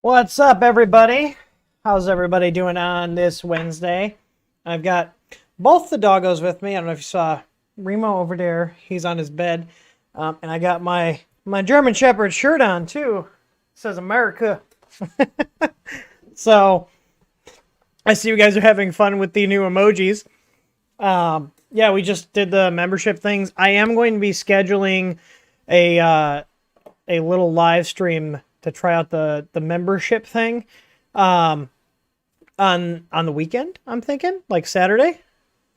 What's up, everybody? How's everybody doing on this Wednesday? I've got both the doggos with me. I don't know if you saw Remo over there. He's on his bed. And I got my German Shepherd shirt on, too. It says America. So, I see you guys are having fun with the new emojis. Yeah, we just did the membership things. I am going to be scheduling a little live stream to try out the membership thing on the weekend, I'm thinking, like Saturday.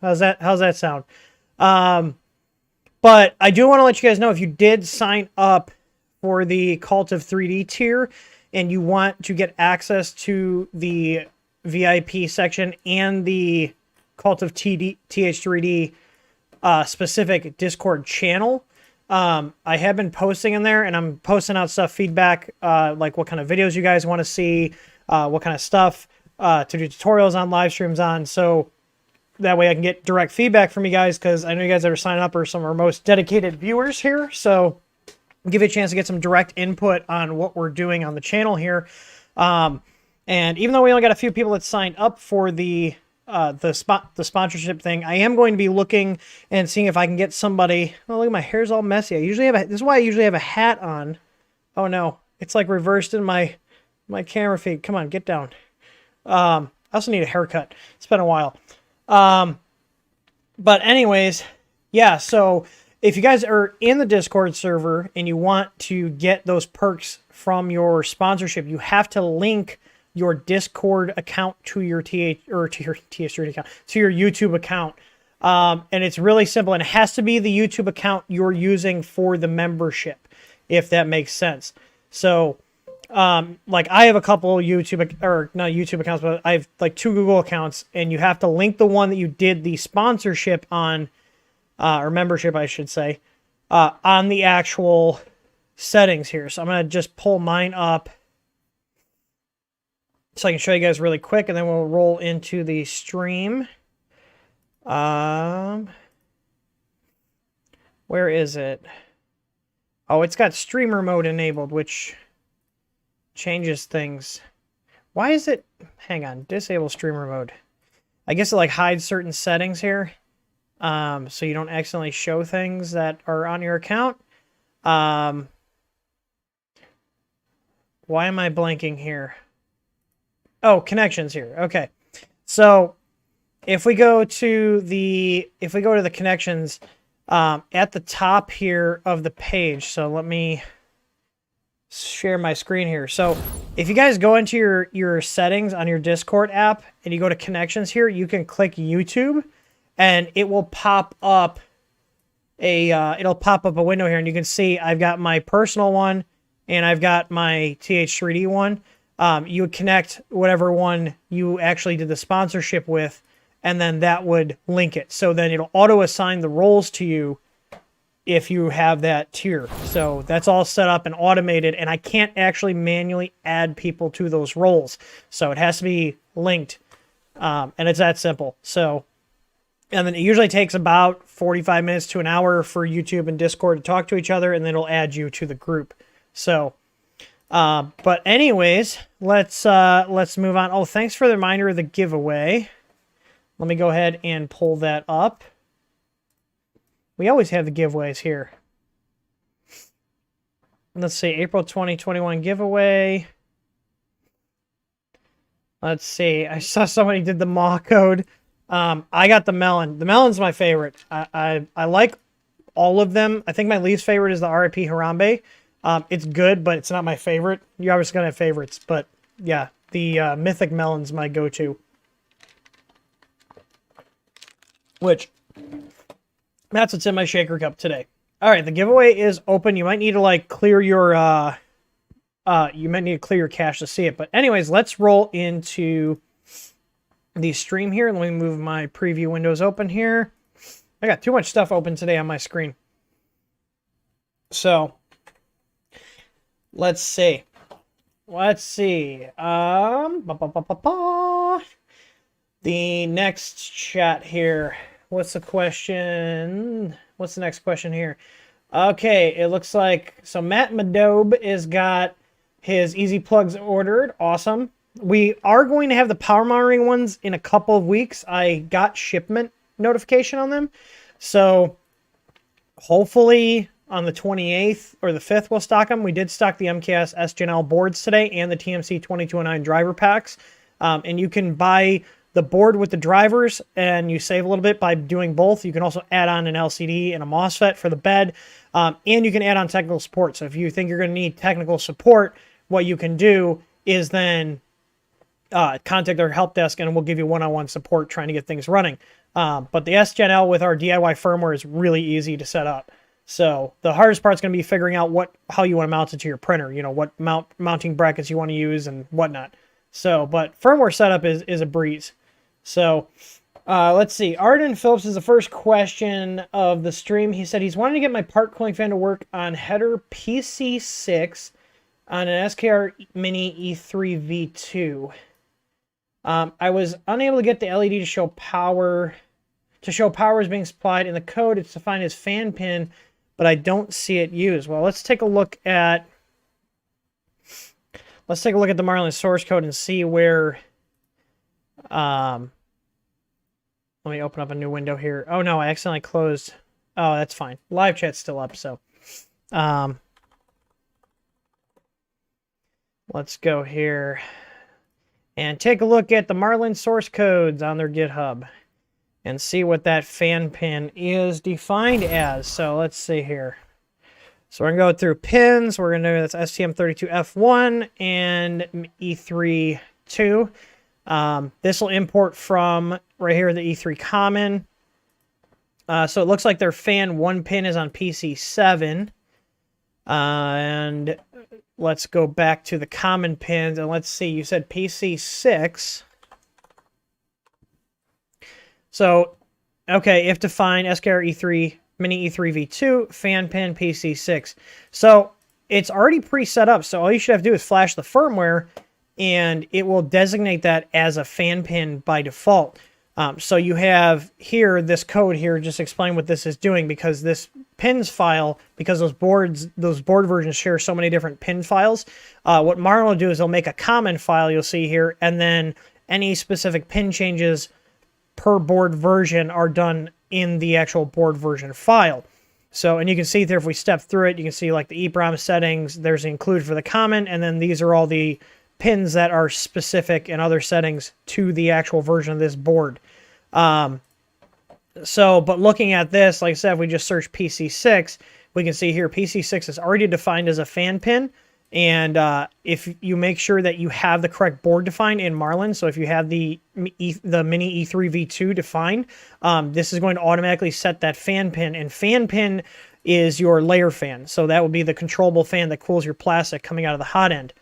How's that sound? But I do want to let you guys know, if you did sign up for the Cult of 3D tier and you want to get access to the VIP section and the Cult of TH3D specific Discord channel, I have been posting in there, and I'm posting out stuff, feedback, like what kind of videos you guys want to see, what kind of stuff to do tutorials on, live streams on, so that way I can get direct feedback from you guys, because I know you guys that are signing up are some of our most dedicated viewers here, so give you a chance to get some direct input on what we're doing on the channel here. And even though we only got a few people that signed up for the sponsorship thing, I am going to be looking and seeing if I can get somebody. Oh, look, my hair's all messy. This is why I usually have a hat on. Oh no, it's like reversed in my camera feed. Come on, get down. I also need a haircut. It's been a while. But anyways, yeah, so if you guys are in the Discord server and you want to get those perks from your sponsorship, you have to link your Discord account to your TH3D account, to your YouTube account. And it's really simple, and it has to be the YouTube account you're using for the membership, if that makes sense. So, like, I have a couple not YouTube accounts, but I have like 2 Google accounts, and you have to link the one that you did the sponsorship on, or membership, I should say, on the actual settings here. So I'm going to just pull mine up so I can show you guys really quick, and then we'll roll into the stream. Where is it? Oh, it's got streamer mode enabled, which changes things. Why is it? Hang on, disable streamer mode. I guess it like hides certain settings here, so you don't accidentally show things that are on your account. Why am I blanking here? Oh, connections here. Okay. So if we go to the connections at the top here of the page, so let me share my screen here. So if you guys go into your settings on your Discord app and you go to connections here, you can click YouTube, and it will pop up a window here, and you can see I've got my personal one and I've got my TH3D one. You would connect whatever one you actually did the sponsorship with, and then that would link it. So then it'll auto-assign the roles to you if you have that tier. So that's all set up and automated, and I can't actually manually add people to those roles. So it has to be linked, and it's that simple. So, and then it usually takes about 45 minutes to an hour for YouTube and Discord to talk to each other, and then it'll add you to the group. So, but anyways, let's move on. Oh, thanks for the reminder of the giveaway. Let me go ahead and pull that up. We always have the giveaways here. Let's see, April 2021 giveaway. Let's see, I saw somebody did the maw code. I got the melon. The melon's my favorite. I like all of them. I think my least favorite is the RIP Harambe. It's good, but it's not my favorite. You're obviously going to have favorites, but yeah, the Mythic Melon's my go-to. Which, that's what's in my shaker cup today. All right, the giveaway is open. You might need to, like, clear your, cache to see it. But anyways, let's roll into the stream here. Let me move my preview windows open here. I got too much stuff open today on my screen. So, let's see. The next chat here. What's the question? What's the next question here? Okay, it looks like, so Matt Madobe has got His easy plugs ordered. Awesome. We are going to have the power monitoring ones in a couple of weeks. I got shipment notification on them. So hopefully on the 28th or the 5th we'll stock them. We did stock the MKS SGNL boards today and the TMC 2209 driver packs. And you can buy the board with the drivers and you save a little bit by doing both. You can also add on an LCD and a MOSFET for the bed. And you can add on technical support. So if you think you're going to need technical support, what you can do is then contact our help desk and we'll give you one-on-one support trying to get things running. But the SGNL with our DIY firmware is really easy to set up. So the hardest part is going to be figuring out how you want to mount it to your printer, you know, what mounting brackets you want to use and whatnot. So, but firmware setup is a breeze. So, let's see. Arden Phillips is the first question of the stream. He said he's wanting to get my part cooling fan to work on header PC6 on an SKR Mini E3 V2. I was unable to get the LED to show power is being supplied in the code. It's defined as fan pin, but I don't see it used. Well, let's take a look at the Marlin source code and see where. Let me open up a new window here. Oh no, I accidentally closed. Oh, that's fine. Live chat's still up, so let's go here and take a look at the Marlin source codes on their GitHub and see what that fan pin is defined as. So let's see here. So we're going to go through pins. We're going to do that's STM32F1 and E3-2. This will import from right here, the E3 common. So it looks like their fan 1 pin is on PC7. And let's go back to the common pins and let's see, you said PC6. So, okay, if defined, SKR E3, Mini E3 V2, fan pin PC6. So it's already pre-set up, so all you should have to do is flash the firmware and it will designate that as a fan pin by default. So you have here, this code here, just explain what this is doing, because this pins file, because those board versions share so many different pin files, what Marlin will do is they'll make a common file, you'll see here, and then any specific pin changes per board version are done in the actual board version file. So, and you can see there, if we step through it, you can see like the EEPROM settings, there's the include for the common, and then these are all the pins that are specific and other settings to the actual version of this board. But looking at this, like I said, if we just search PC6, we can see here PC6 is already defined as a fan pin. And if you make sure that you have the correct board defined in Marlin, so if you have the Mini E3 V2 defined, this is going to automatically set that fan pin. And fan pin is your layer fan. So that would be the controllable fan that cools your plastic coming out of the hot end.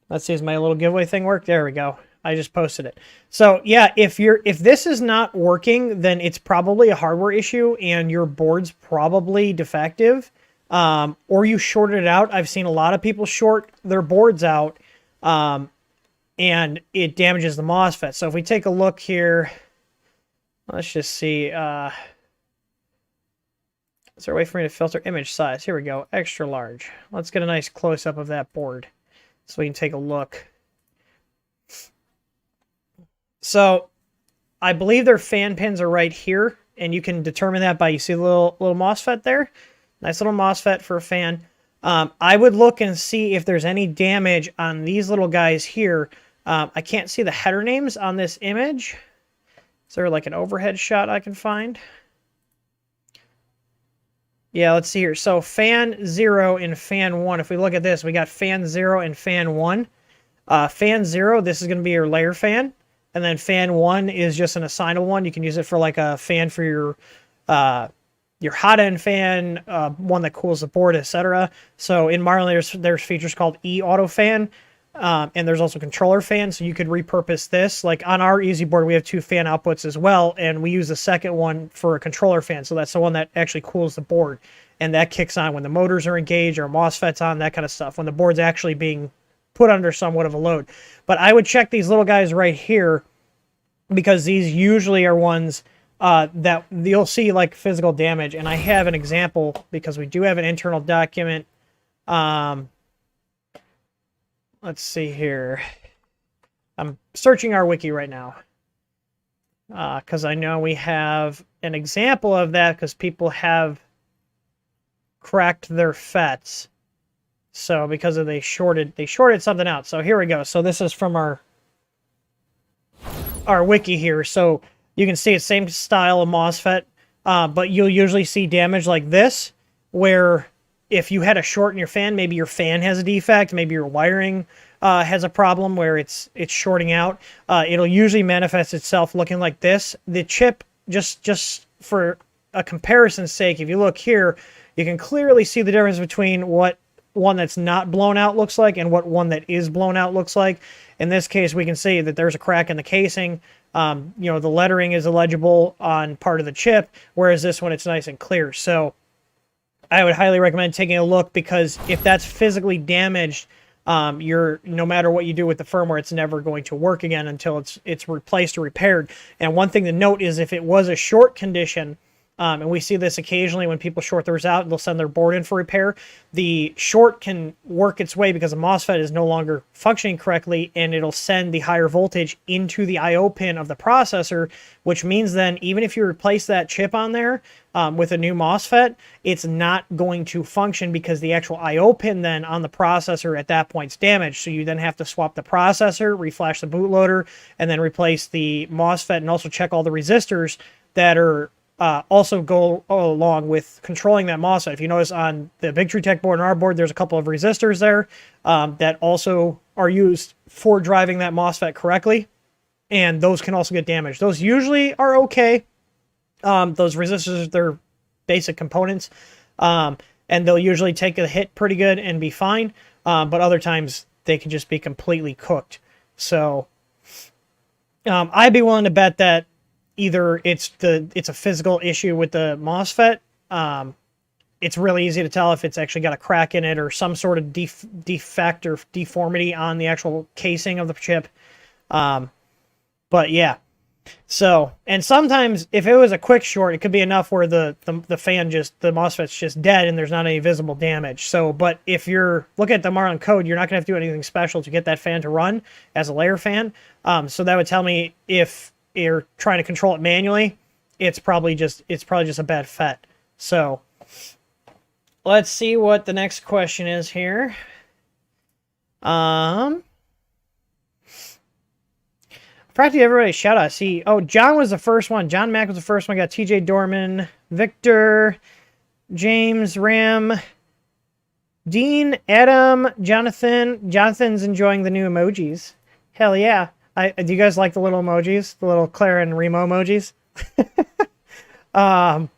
Let's see, does my little giveaway thing work? There we go. I just posted it. So yeah, if this is not working, then it's probably a hardware issue and your board's probably defective. Or you shorted it out. I've seen a lot of people short their boards out, and it damages the MOSFET. So if we take a look here, let's just see, is there a way for me to filter image size? Here we go, extra large. Let's get a nice close-up of that board so we can take a look. So I believe their fan pins are right here, and you can determine that by, you see the little MOSFET there? Nice little MOSFET for a fan. I would look and see if there's any damage on these little guys here. I can't see the header names on this image. Is there like an overhead shot I can find? Yeah, let's see here. So fan 0 and fan 1. If we look at this, we got fan 0 and fan 1. Fan 0, this is going to be your layer fan. And then fan 1 is just an assignable one. You can use it for like a fan for your hot end fan, one that cools the board, etc. So in Marlin, there's features called e-auto fan, and there's also controller fan. So you could repurpose this. Like on our Easy board, we have 2 fan outputs as well, and we use the second one for a controller fan. So that's the one that actually cools the board, and that kicks on when the motors are engaged or MOSFET's on, that kind of stuff, when the board's actually being put under somewhat of a load. But I would check these little guys right here, because these usually are ones that you'll see like physical damage. And I have an example, because we do have an internal document Let's see here. I'm searching our wiki right now. Because I know we have an example of that because people have cracked their FETs. So because they shorted something out. So here we go. So this is from our wiki here. So you can see it's same style of MOSFET, but you'll usually see damage like this, where if you had a short in your fan, maybe your fan has a defect, maybe your wiring has a problem where it's shorting out. It'll usually manifest itself looking like this. The chip, just for a comparison's sake, if you look here, you can clearly see the difference between what one that's not blown out looks like and what one that is blown out looks like. In this case, we can see that there's a crack in the casing. You know, the lettering is illegible on part of the chip, whereas this one, it's nice and clear. So I would highly recommend taking a look, because if that's physically damaged, no matter what you do with the firmware, it's never going to work again until it's replaced or repaired. And one thing to note is if it was a short condition, and we see this occasionally when people short theirs out, they'll send their board in for repair. The short can work its way because the MOSFET is no longer functioning correctly, and it'll send the higher voltage into the I/O pin of the processor, which means then even if you replace that chip on there with a new MOSFET, it's not going to function because the actual I/O pin then on the processor at that point is damaged. So you then have to swap the processor, reflash the bootloader, and then replace the MOSFET, and also check all the resistors that are also go along with controlling that MOSFET. If you notice on the Big Tree Tech board and our board, there's a couple of resistors there that also are used for driving that MOSFET correctly, and those can also get damaged. Those usually are okay. Those resistors, they're basic components, and they'll usually take a hit pretty good and be fine, but other times they can just be completely cooked. So I'd be willing to bet that either it's a physical issue with the MOSFET. It's really easy to tell if it's actually got a crack in it or some sort of defect or deformity on the actual casing of the chip. But yeah. So, and sometimes if it was a quick short, it could be enough where the fan the MOSFET's just dead and there's not any visible damage. So, but if you're looking at the Marlin code, you're not going to have to do anything special to get that fan to run as a layer fan. So that would tell me if you're trying to control it manually, it's probably just a bad FET. So let's see what the next question is here. Practically everybody shout out. See, John was the first one. John Mack was the first one. Got TJ Dorman, Victor, James, Ram, Dean, Adam, Jonathan. Jonathan's enjoying the new emojis. Hell yeah. Do you guys like the little emojis? The little Claire and Remo emojis? But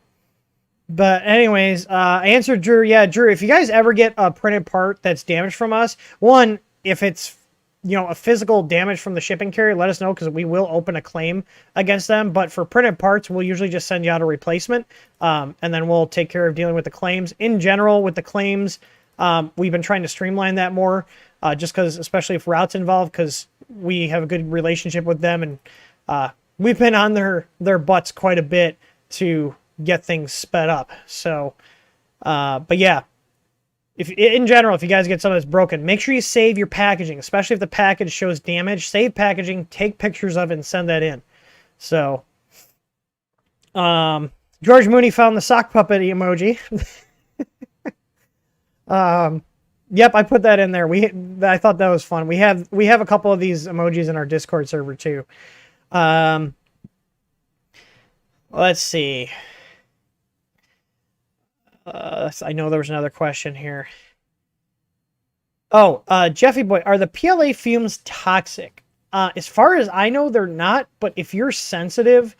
anyways, I answered Drew. Yeah, Drew, if you guys ever get a printed part that's damaged from us, one, if it's, a physical damage from the shipping carrier, let us know, because we will open a claim against them. But for printed parts, we'll usually just send you out a replacement, and then we'll take care of dealing with the claims. In general, with the claims, we've been trying to streamline that more, just because, especially if route's involved, because we have a good relationship with them, and we've been on their butts quite a bit to get things sped up. So, but yeah, in general, if you guys get something that's broken, make sure you save your packaging, especially if the package shows damage. Save packaging, take pictures of it, and send that in. So, George Mooney found the sock puppet emoji. Yep, I put that in there. I thought that was fun. We have a couple of these emojis in our Discord server too. Let's see. I know there was another question here. Jeffy Boy, are the PLA fumes toxic? As far as I know, they're not. But if you're sensitive,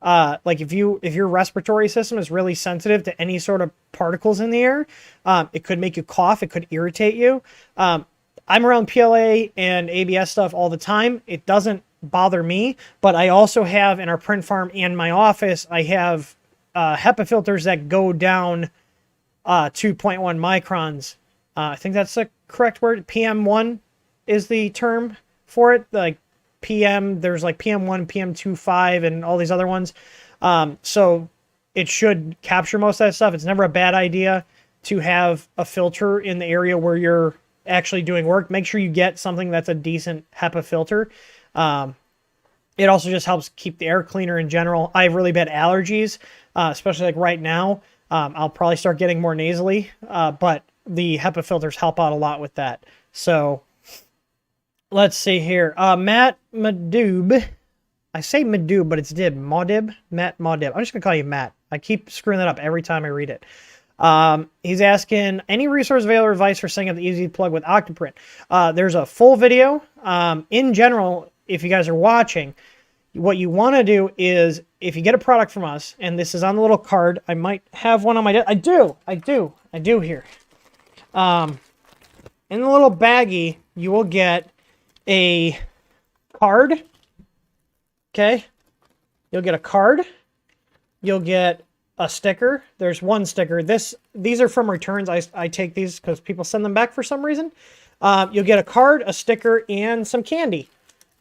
like if your respiratory system is really sensitive to any sort of particles in the air, it could make you cough. It could irritate you. I'm around PLA and ABS stuff all the time. It doesn't bother me, but I also have in our print farm and my office, I have HEPA filters that go down 2.1 microns. I think that's the correct word. PM1 is the term for it. Like PM, there's like PM1, PM2.5, and all these other ones. So it should capture most of that stuff. It's never a bad idea to have a filter in the area where you're actually doing work. Make sure you get something that's a decent HEPA filter. It also just helps keep the air cleaner in general. I have really bad allergies, especially like right now. I'll probably start getting more nasally, but the HEPA filters help out a lot with that. So let's see here. Matt Madoob. I say Madoob, but it's Dib. Maudib? Matt Maudib. I'm just going to call you Matt. I keep screwing that up every time I read it. He's asking, any resource available or advice for setting up the easy plug with Octoprint? There's a full video. In general, if you guys are watching, what you want to do is, if you get a product from us, and this is on the little card, I might have one on my desk. I do here. In the little baggie, you will get a card. Okay. You'll get a card. You'll get a sticker. There's one sticker. These are from returns. I take these because people send them back for some reason. You'll get a card, a sticker, and some candy.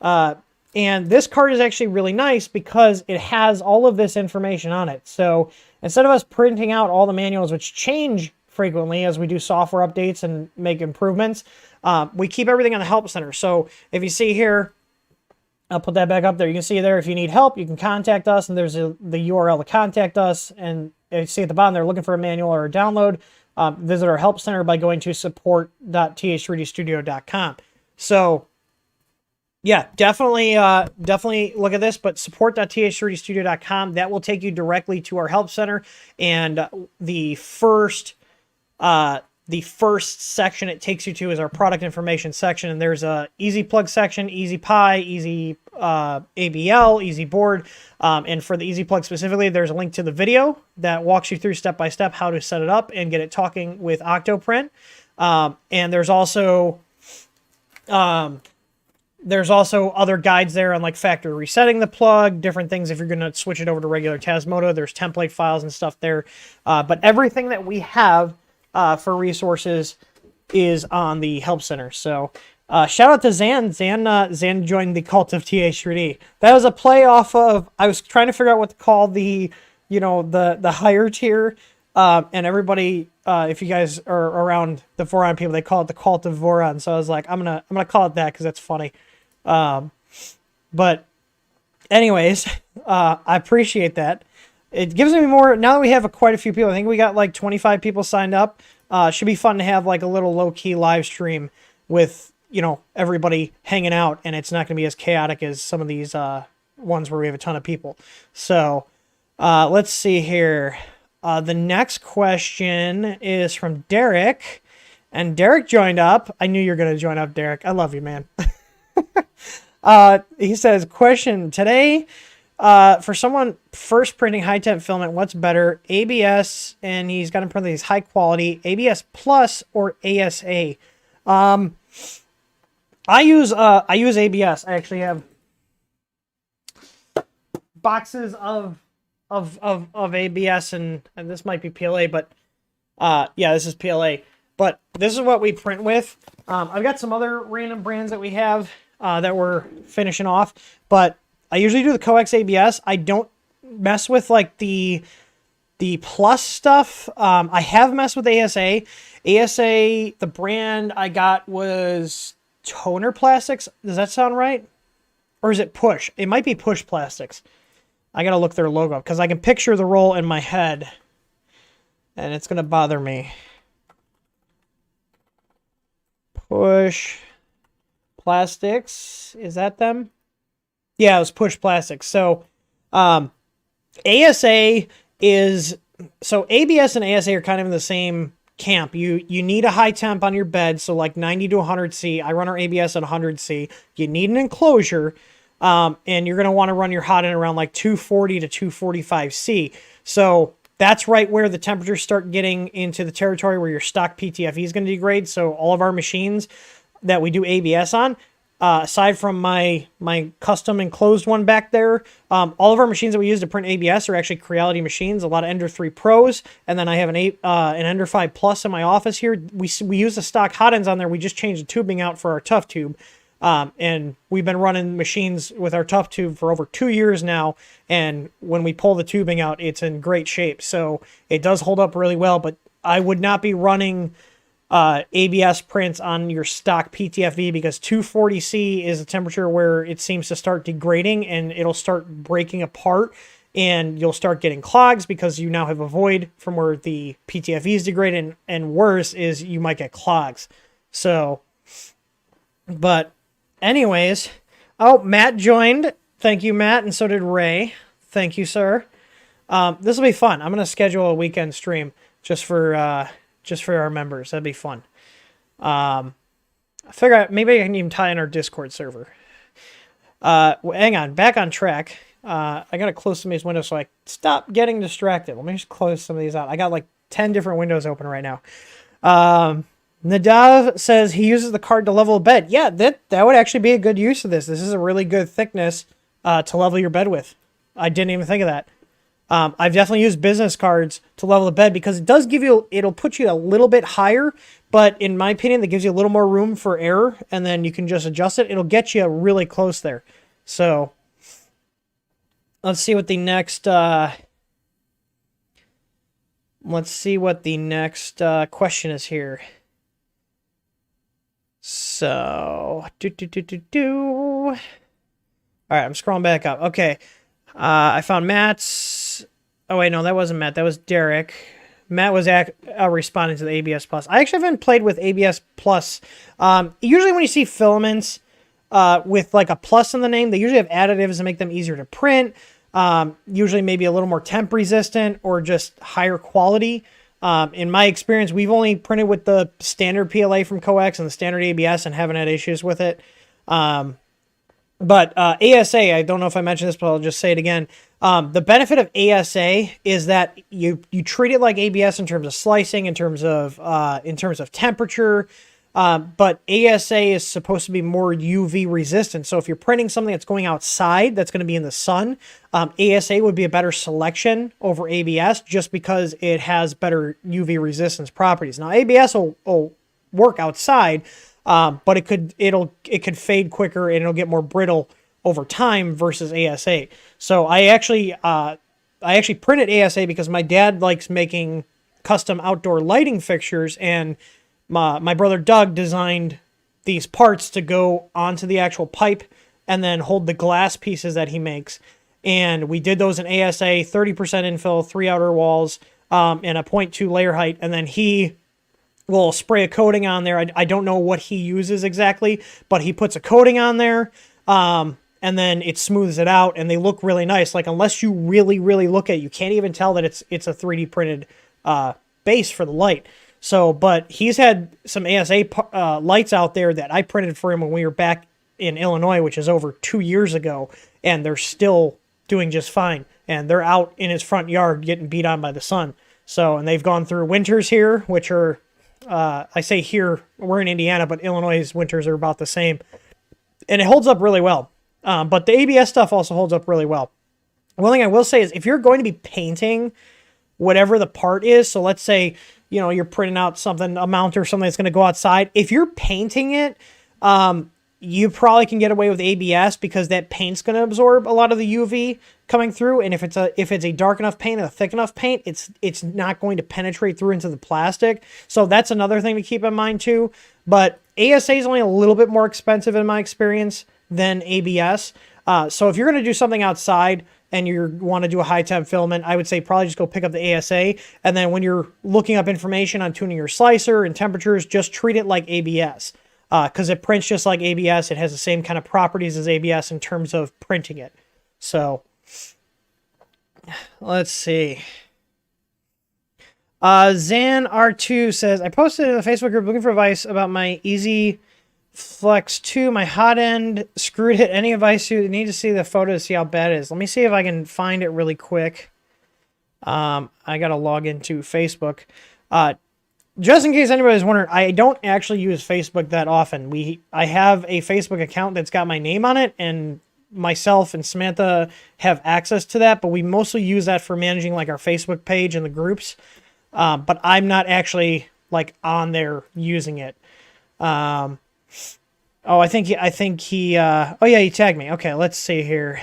And this card is actually really nice because it has all of this information on it. So instead of us printing out all the manuals, which change frequently as we do software updates and make improvements, we keep everything on the Help Center. So if you see here, I'll put that back up there. You can see there, if you need help, you can contact us, and there's the URL to contact us. And you see at the bottom, they're looking for a manual or a download. Visit our Help Center by going to support.th3dstudio.com. So yeah, definitely look at this, but support.th3dstudio.com. That will take you directly to our Help Center, and the first section it takes you to is our product information section, and there's a easy plug section, easy Pi, easy ABL, easy board, and for the easy plug specifically, there's a link to the video that walks you through step by step how to set it up and get it talking with Octoprint. And there's also other guides there on like factory resetting the plug, different things if you're going to switch it over to regular Tasmodo. There's template files and stuff there. But everything that we have for resources is on the Help Center. So shout out to Zan. Zan joined the cult of TH3D. That was a play off of, I was trying to figure out what to call the higher tier. And everybody, if you guys are around the Voron people, they call it the cult of Voron. So I was like, I'm gonna call it that because that's funny. But anyways, I appreciate that. It gives me more, now that we have quite a few people, I think we got like 25 people signed up. Should be fun to have like a little low-key live stream with, everybody hanging out, and it's not going to be as chaotic as some of these ones where we have a ton of people. So let's see here. The next question is from Derek, and Derek joined up. I knew you were going to join up, Derek. I love you, man. He says, question today, for someone first printing high temp filament, what's better, ABS, and he's got in parentheses high quality, ABS plus or ASA? I use ABS. I actually have boxes of ABS, and this might be PLA, but yeah, this is PLA. But this is what we print with. I've got some other random brands that we have that we're finishing off, but I usually do the coax ABS. I don't mess with like the plus stuff. I have messed with ASA. ASA, the brand I got was Toner Plastics. Does that sound right? Or is it Push? It might be Push Plastics. I gotta look their logo because I can picture the roll in my head, and it's gonna bother me. Push Plastics, is that them? Yeah, it was Push Plastics. So ASA is, so ABS and ASA are kind of in the same camp. You need a high temp on your bed, so like 90 to 100 C. I run our ABS at 100 C. You need an enclosure. And you're going to want to run your hot end around like 240 to 245 C. So that's right where the temperatures start getting into the territory where your stock PTFE is going to degrade. So all of our machines that we do ABS on, aside from my custom enclosed one back there, all of our machines that we use to print ABS are actually Creality machines, a lot of Ender 3 Pros, and then I have an Ender 5 Plus in my office here. We use the stock hot ends on there. We just changed the tubing out for our tough tube. And we've been running machines with our tough tube for over 2 years now, and when we pull the tubing out, it's in great shape. So it does hold up really well, but I would not be running ABS prints on your stock PTFE because 240C is a temperature where it seems to start degrading and it'll start breaking apart and you'll start getting clogs because you now have a void from where the PTFE is degraded, and worse is you might get clogs. So, but anyways, oh, Matt joined. Thank you, Matt, and so did Ray. Thank you, sir. This will be fun. I'm going to schedule a weekend stream just for our members. That'd be fun. I figure out, maybe I can even tie in our Discord server. Hang on, back on track. I gotta close some of these windows so I stop getting distracted. Let me just close some of these out. I got like 10 different windows open right now. Nadav says he uses the card to level a bed. Yeah, that would actually be a good use of this. This is a really good thickness to level your bed with. I didn't even think of that. I've definitely used business cards to level the bed because it does give you, it'll put you a little bit higher, but in my opinion, that gives you a little more room for error, and then you can just adjust it. It'll get you really close there. So let's see what the next question is here. So, all right, I'm scrolling back up. Okay, I found Matt's. Oh wait, no, that wasn't Matt. That was Derek. Matt was responding to the ABS Plus. I actually haven't played with ABS Plus. Usually when you see filaments with like a plus in the name, they usually have additives to make them easier to print. Usually maybe a little more temp resistant or just higher quality. In my experience, we've only printed with the standard PLA from Coax and the standard ABS and haven't had issues with it. But ASA, I don't know if I mentioned this, but I'll just say it again. The benefit of ASA is that you treat it like ABS in terms of slicing, in terms of temperature. But ASA is supposed to be more UV resistant. So if you're printing something that's going outside, that's going to be in the sun, ASA would be a better selection over ABS just because it has better UV resistance properties. Now ABS will work outside, but it could fade quicker and it'll get more brittle over time versus ASA. So I actually printed ASA because my dad likes making custom outdoor lighting fixtures, and my brother Doug designed these parts to go onto the actual pipe and then hold the glass pieces that he makes. And we did those in ASA, 30% infill, 3 outer walls, and a 0.2 layer height. And then he will spray a coating on there. I don't know what he uses exactly, but he puts a coating on there, and then it smooths it out, and they look really nice. Like, unless you really, really look at it, you can't even tell that it's a 3D printed base for the light. So, but he's had some ASA lights out there that I printed for him when we were back in Illinois, which is over 2 years ago, and they're still doing just fine. And they're out in his front yard getting beat on by the sun. So, and they've gone through winters here, which are, I say here, we're in Indiana, but Illinois' winters are about the same. And it holds up really well. But the ABS stuff also holds up really well. One thing I will say is if you're going to be painting whatever the part is, so let's say, you're printing out something, a mount or something that's going to go outside. If you're painting it, you probably can get away with ABS because that paint's going to absorb a lot of the UV coming through. And if it's a dark enough paint and a thick enough paint, it's not going to penetrate through into the plastic. So that's another thing to keep in mind too. But ASA is only a little bit more expensive in my experience than ABS. So if you're going to do something outside and you want to do a high temp filament, I would say probably just go pick up the ASA. And then when you're looking up information on tuning your slicer and temperatures, just treat it like ABS. Because it prints just like ABS. It has the same kind of properties as ABS in terms of printing it. So, let's see. Zan R2 says, I posted in the Facebook group looking for advice about my Easy Flex 2, my hot end screwed it. Any advice? You need to see the photo to see how bad it is. Let me see if I can find it really quick. I gotta log into Facebook. Just in case anybody's wondering, I don't actually use Facebook that often. I have a Facebook account that's got my name on it, and myself and Samantha have access to that, but we mostly use that for managing like our Facebook page and the groups. But I'm not actually like on there using it. I think he, oh yeah, he tagged me. Okay, let's see here.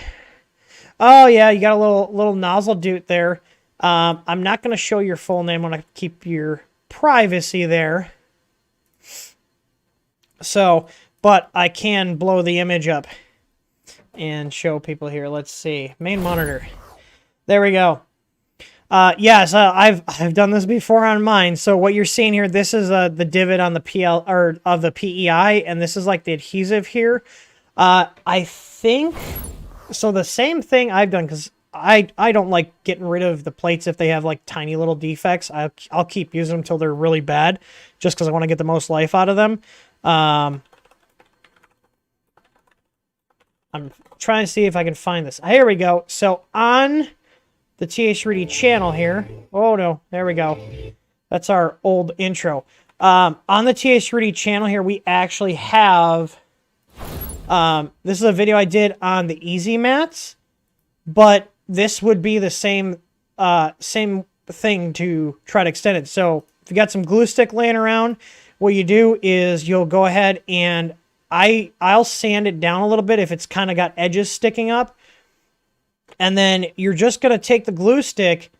Oh yeah, you got a little nozzle dude there. I'm not going to show your full name. I'm going to keep your privacy there. So, but I can blow the image up and show people here. Let's see. Main monitor. There we go. Yes, I've done this before on mine. So what you're seeing here, this is the divot on the PL or of the PEI, and this is like the adhesive here. I think so. The same thing I've done, because I don't like getting rid of the plates if they have like tiny little defects. I'll keep using them until they're really bad, just because I want to get the most life out of them. I'm trying to see if I can find this. Here we go. So on the TH3D channel here. Oh no, there we go. That's our old intro. On the TH3D channel here, we actually have, this is a video I did on the easy mats, but this would be the same thing to try to extend it. So if you got some glue stick laying around, what you do is you'll go ahead and I'll sand it down a little bit if it's kind of got edges sticking up. And then you're just going to take the glue stick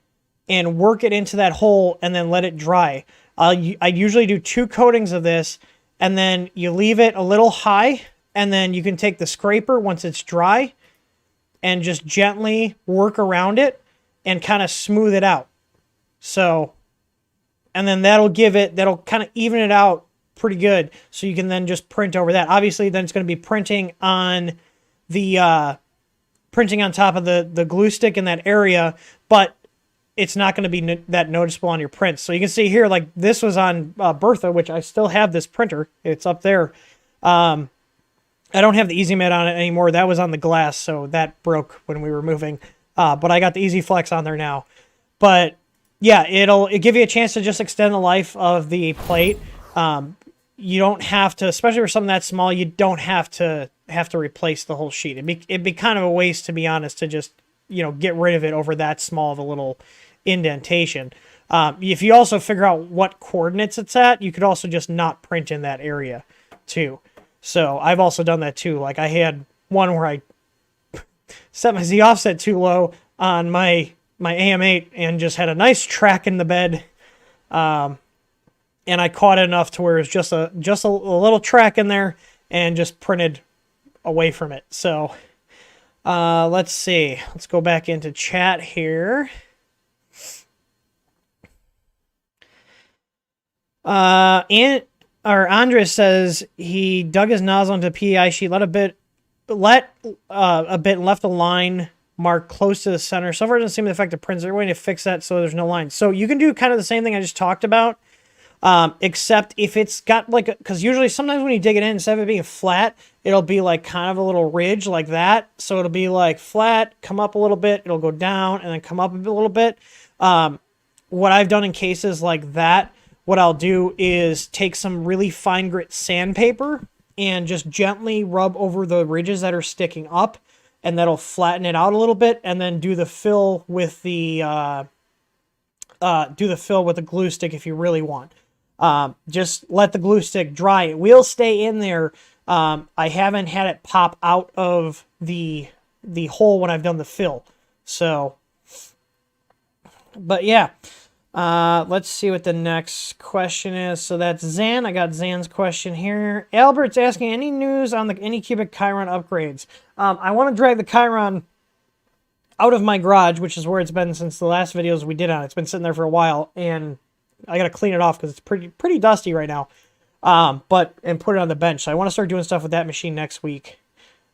and work it into that hole and then let it dry. I usually do 2 coatings of this, and then you leave it a little high, and then you can take the scraper once it's dry and just gently work around it and kind of smooth it out. So, and then that'll kind of even it out pretty good. So you can then just print over that. Obviously, then it's going to be printing on the, printing on top of the glue stick in that area, but it's not going to be that noticeable on your prints. So you can see here, like this was on Bertha, which I still have this printer. It's up there. I don't have the Easy Mat on it anymore. That was on the glass, so that broke when we were moving. But I got the Easy Flex on there now. But yeah, it'll give you a chance to just extend the life of the plate. You don't have to, especially for something that small, you don't have to replace the whole sheet. It'd be kind of a waste, to be honest, to just, you know, get rid of it over that small of a little indentation. If you also figure out what coordinates it's at, you could also just not print in that area too. So I've also done that too. Like I had one where I set my Z offset too low on my AM8 and just had a nice track in the bed. And I caught it enough to where it's just a little track in there and just printed away from it. So let's see. Let's go back into chat here. Andres says he dug his nozzle into PEI sheet, let a bit and left a line mark close to the center. So far it doesn't seem to affect the prints. They're going to fix that so there's no line. So you can do kind of the same thing I just talked about. Except if it's got like, because usually sometimes when you dig it in, instead of it being flat, it'll be like kind of a little ridge like that. So it'll be like flat, come up a little bit, it'll go down and then come up a little bit. What I've done in cases like that, what I'll do is take some really fine grit sandpaper and just gently rub over the ridges that are sticking up, and that'll flatten it out a little bit, and then do the fill with the glue stick if you really want. Just let the glue stick dry. It will stay in there. I haven't had it pop out of the hole when I've done the fill. So, but yeah. Let's see what the next question is. So that's Zan. I got Zan's question here. Albert's asking, any news on the Anycubic Chiron upgrades? I want to drag the Chiron out of my garage, which is where it's been since the last videos we did on it. It's been sitting there for a while, and I got to clean it off because it's pretty dusty right now. And put it on the bench. So I want to start doing stuff with that machine next week.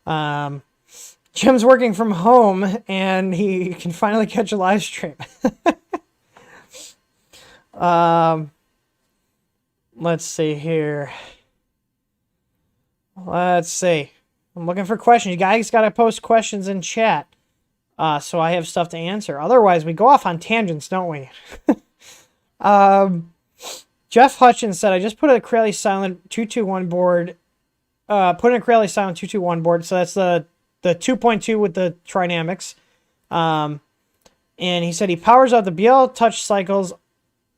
Jim's working from home, and he can finally catch a live stream. Let's see here. Let's see. I'm looking for questions. You guys got to post questions in chat. So I have stuff to answer. Otherwise, we go off on tangents, don't we? Jeff Hutchins said, I just put a Corelli Silent 221 board. Put in a Corelli Silent 221 board. So that's the 2.2 with the Trinamics. And he said he powers out the BL touch cycles.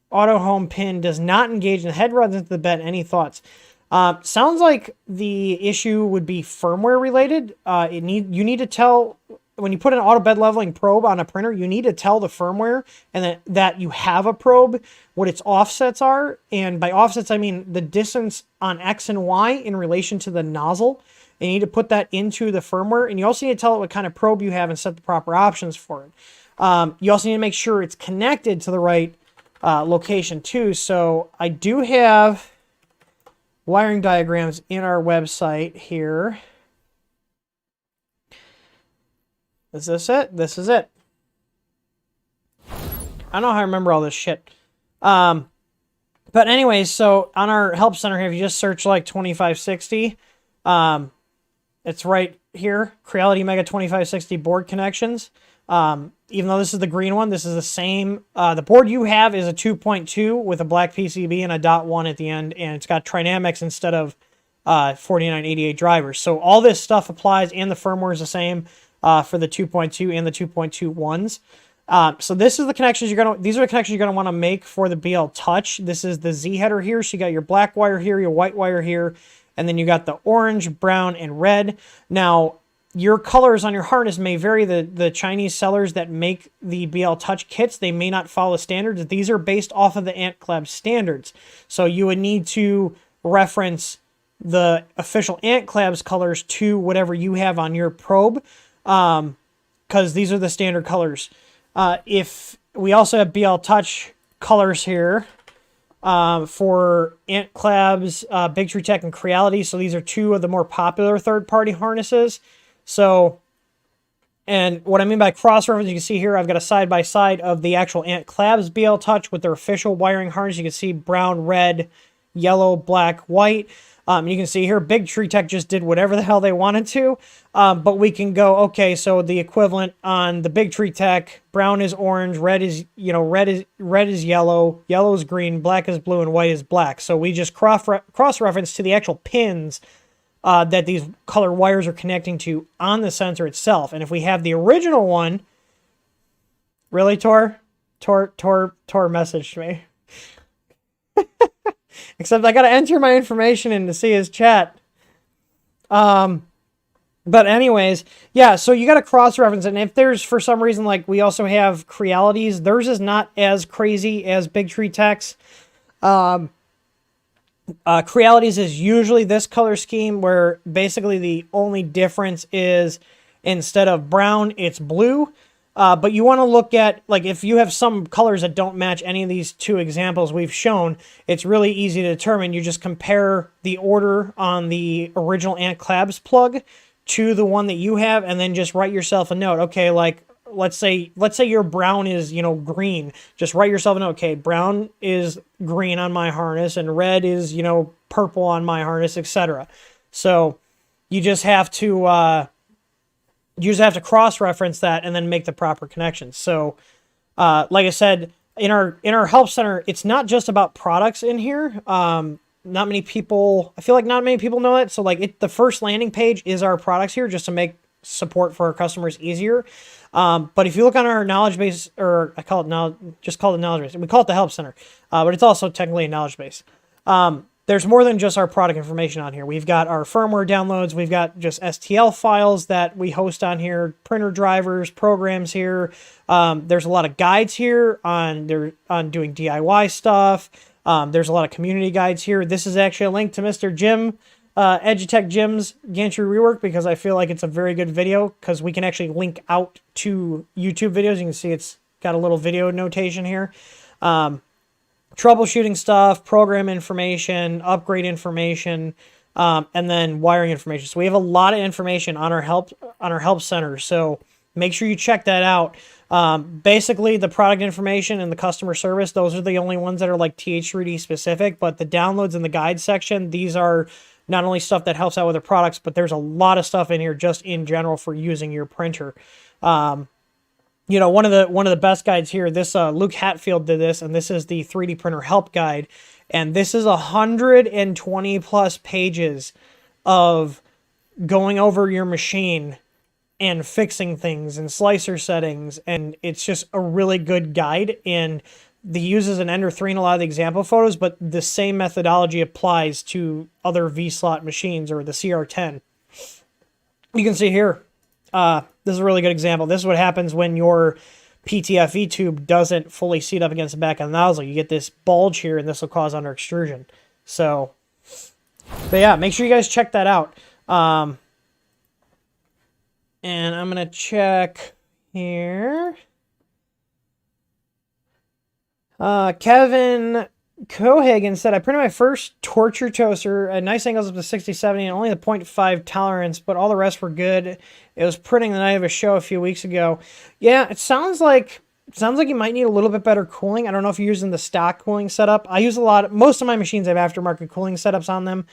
Auto home pin does not engage and the head runs into the bed. Any thoughts? Sounds like the issue would be firmware related. You need to tell put an auto bed leveling probe on a printer, you need to tell the firmware and that you have a probe, what its offsets are. And by offsets, I mean the distance on X and Y in relation to the nozzle. And you need to put that into the firmware. And you also need to tell it what kind of probe you have and set the proper options for it. You also need to make sure it's connected to the right location too. So I do have wiring diagrams in our website here. Is this it? This is it. I don't know how I remember all this shit. But anyways, so on our help center here, if you just search like 2560, it's right here, Creality Mega 2560 board connections. Even though this is the green one, this is the same. The board you have is a 2.2 with a black PCB and a .1 at the end, and it's got Trinamics instead of 4988 drivers. So all this stuff applies, and the firmware is the same for the 2.2 and the 2.21s. So this is the connections these are the connections you're gonna want to make for the BL Touch. This is the Z header here. So you got your black wire here, your white wire here, and then you got the orange, brown, and red. Now, your colors on your harness may vary. The Chinese sellers that make the BL Touch kits, they may not follow standards. These are based off of the AntClab standards. So you would need to reference the official AntClab's colors to whatever you have on your probe, because these are the standard colors. If we also have BL Touch colors here for AntClab's, Big Tree Tech, and Creality. So these are two of the more popular third-party harnesses. So, and what I mean by cross-reference, you can see here, I've got a side-by-side of the actual AntClab's BL Touch with their official wiring harness. You can see brown, red, yellow, black, white. You can see here, Big Tree Tech just did whatever the hell they wanted to. But we can go, okay, so the equivalent on the Big Tree Tech, brown is orange, red is yellow, yellow is green, black is blue, and white is black. So we just cross-reference to the actual pins that these color wires are connecting to on the sensor itself. And if we have the original one, really, Tor messaged me. Except I got to enter my information in to see his chat. But anyways, yeah, so you got to cross-reference it. And if there's, for some reason, like we also have Crealities, theirs is not as crazy as Big Tree Tech's. Crealities is usually this color scheme where basically the only difference is instead of brown, it's blue. But you want to look at, like, if you have some colors that don't match any of these two examples we've shown, it's really easy to determine. You just compare the order on the original AntClab's plug to the one that you have, and then just write yourself a note. Okay, like, let's say your brown is, green. Just write yourself a note. Okay, brown is green on my harness, and red is, purple on my harness, etc. So you just have to cross-reference that and then make the proper connections. So, like I said, in our help center, it's not just about products in here. I feel like not many people know that. So, like, the first landing page is our products here, just to make support for our customers easier. But if you look on our knowledge base, or I call it knowledge base. We call it the help center, but it's also technically a knowledge base. There's more than just our product information on here. We've got our firmware downloads. We've got just STL files that we host on here, printer drivers, programs here. There's a lot of guides here on doing DIY stuff. There's a lot of community guides here. This is actually a link to Mr. Jim, Edutech Jim's gantry rework, because I feel like it's a very good video, because we can actually link out to YouTube videos. You can see it's got a little video notation here. Troubleshooting stuff, program information, upgrade information, and then wiring information. So we have a lot of information on our help center. So make sure you check that out. Basically, the product information and the customer service, those are the only ones that are like TH3D specific. But the downloads and the guide section, these are not only stuff that helps out with the products, but there's a lot of stuff in here just in general for using your printer. One of the best guides here, this Luke Hatfield did this, and this is the 3D printer help guide, and this is 120 plus pages of going over your machine and fixing things and slicer settings, and it's just a really good guide. And he uses an Ender 3 in a lot of the example photos, but the same methodology applies to other V-slot machines or the CR10. You can see here, This is a really good example. This is what happens when your PTFE tube doesn't fully seat up against the back of the nozzle. You get this bulge here, and this will cause under extrusion. So, but yeah, make sure you guys check that out. And I'm going to check here. Kevin Cohagen said, I printed my first torture toaster at nice angles up to 60-70 and only the 0.5 tolerance, but all the rest were good. It was printing the night of a show a few weeks ago. Yeah, it sounds like you might need a little bit better cooling. I don't know if you're using the stock cooling setup. I use most of my machines have aftermarket cooling setups on them.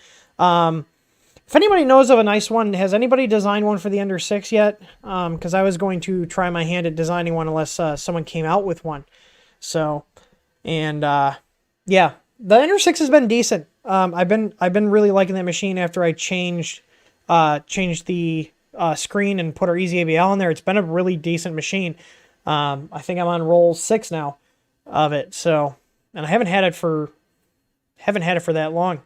If anybody knows of a nice one, has anybody designed one for the Ender 6 yet? Because I was going to try my hand at designing one unless someone came out with one. So, and yeah, the Ender 6 has been decent. I've been really liking that machine after I changed the screen and put our Easy ABL in there. It's been a really decent machine. I think I'm on roll 6 now of it. So, and I haven't had it for that long.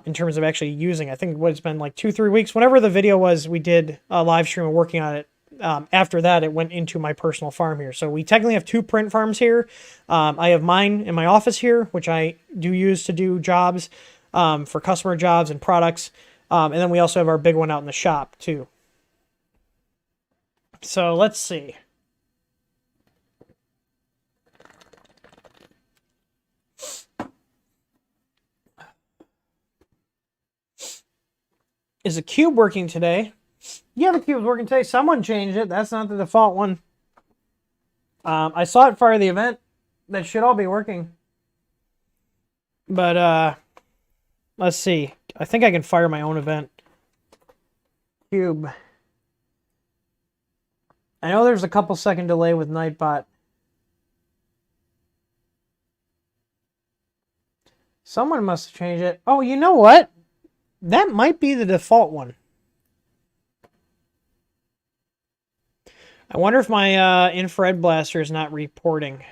In terms of actually using, I think it's been like 2-3 weeks. Whenever the video was, we did a live stream of working on it. After that, it went into my personal farm here. So we technically have 2 print farms here. I have mine in my office here, which I do use to do jobs for customer jobs and products. And then we also have our big one out in the shop too. So let's see. Is the cube working today? Yeah, the cube's working today. Someone changed it. That's not the default one. I saw it fire the event. That should all be working. But, let's see. I think I can fire my own event. Cube. I know there's a couple second delay with Nightbot. Someone must have changed it. Oh, you know what? That might be the default one. I wonder if my infrared blaster is not reporting.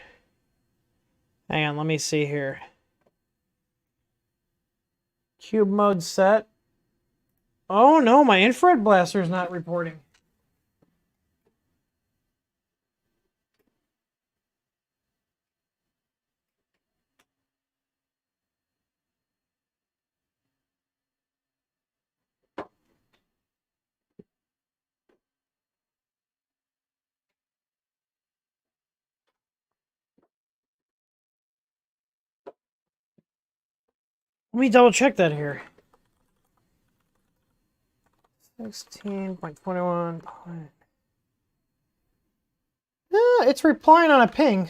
Hang on, let me see here. Cube mode set. Oh no, my infrared blaster is not reporting. Let me double check that here. 16.21. It's replying on a ping.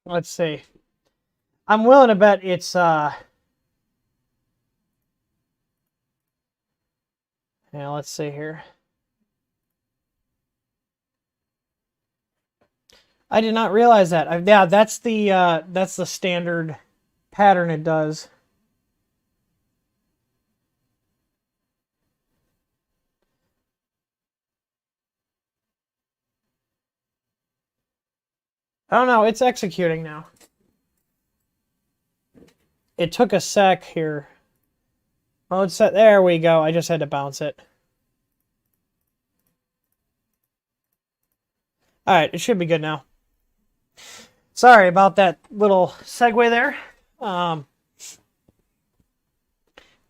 Let's see. I'm willing to bet it's yeah, let's see here. I did not realize that. Yeah, that's the standard pattern it does. I don't know, it's executing now. It took a sec here. Mode set, there we go. I just had to bounce it. Alright, it should be good now. Sorry about that little segue there.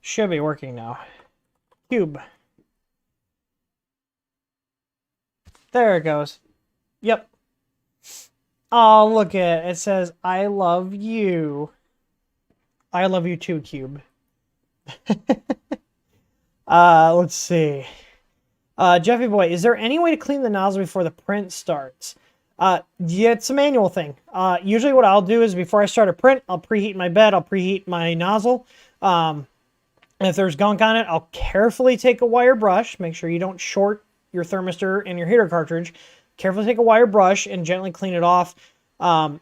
Should be working now. Cube. There it goes. Yep. Oh, look at it. It says, I love you. I love you too, Cube. Let's see. Jeffy Boy, is there any way to clean the nozzle before the print starts? Yeah, it's a manual thing. Usually what I'll do is before I start a print, I'll preheat my bed, I'll preheat my nozzle. And if there's gunk on it, I'll carefully take a wire brush. Make sure you don't short your thermistor and your heater cartridge. Carefully take a wire brush and gently clean it off.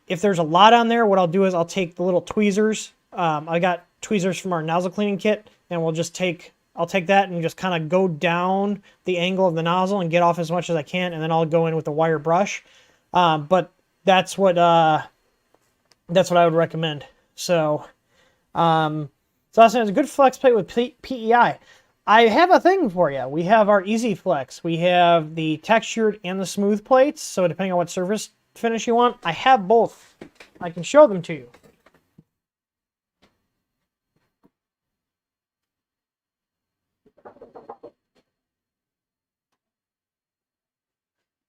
If there's a lot on there, what I'll do is I'll take the little tweezers. I got tweezers from our nozzle cleaning kit, and I'll take that and just kind of go down the angle of the nozzle and get off as much as I can, and then I'll go in with a wire brush. But that's what That's what I would recommend. So, so Austin has a good flex plate with PEI. I have a thing for you. We have our Easy Flex. We have the textured and the smooth plates. So depending on what surface finish you want, I have both. I can show them to you.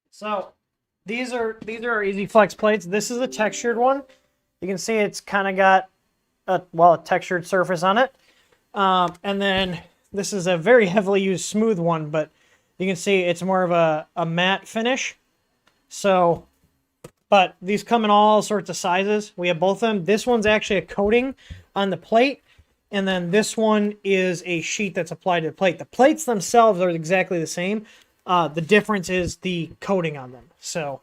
So these are our Easy Flex plates. This is a textured one. You can see it's kind of got a textured surface on it. And then this is a very heavily used smooth one, but you can see it's more of a matte finish. So, but these come in all sorts of sizes. We have both of them. This one's actually a coating on the plate, and then this one is a sheet that's applied to the plate. The plates themselves are exactly the same. The difference is the coating on them. So,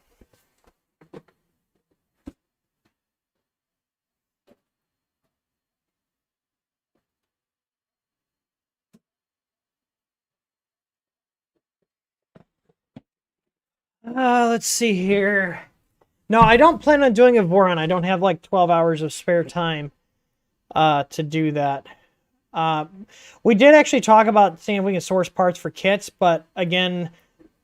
let's see here. No, I don't plan on doing a Voron. I don't have like 12 hours of spare time to do that. We did actually talk about seeing if we can source parts for kits, but again,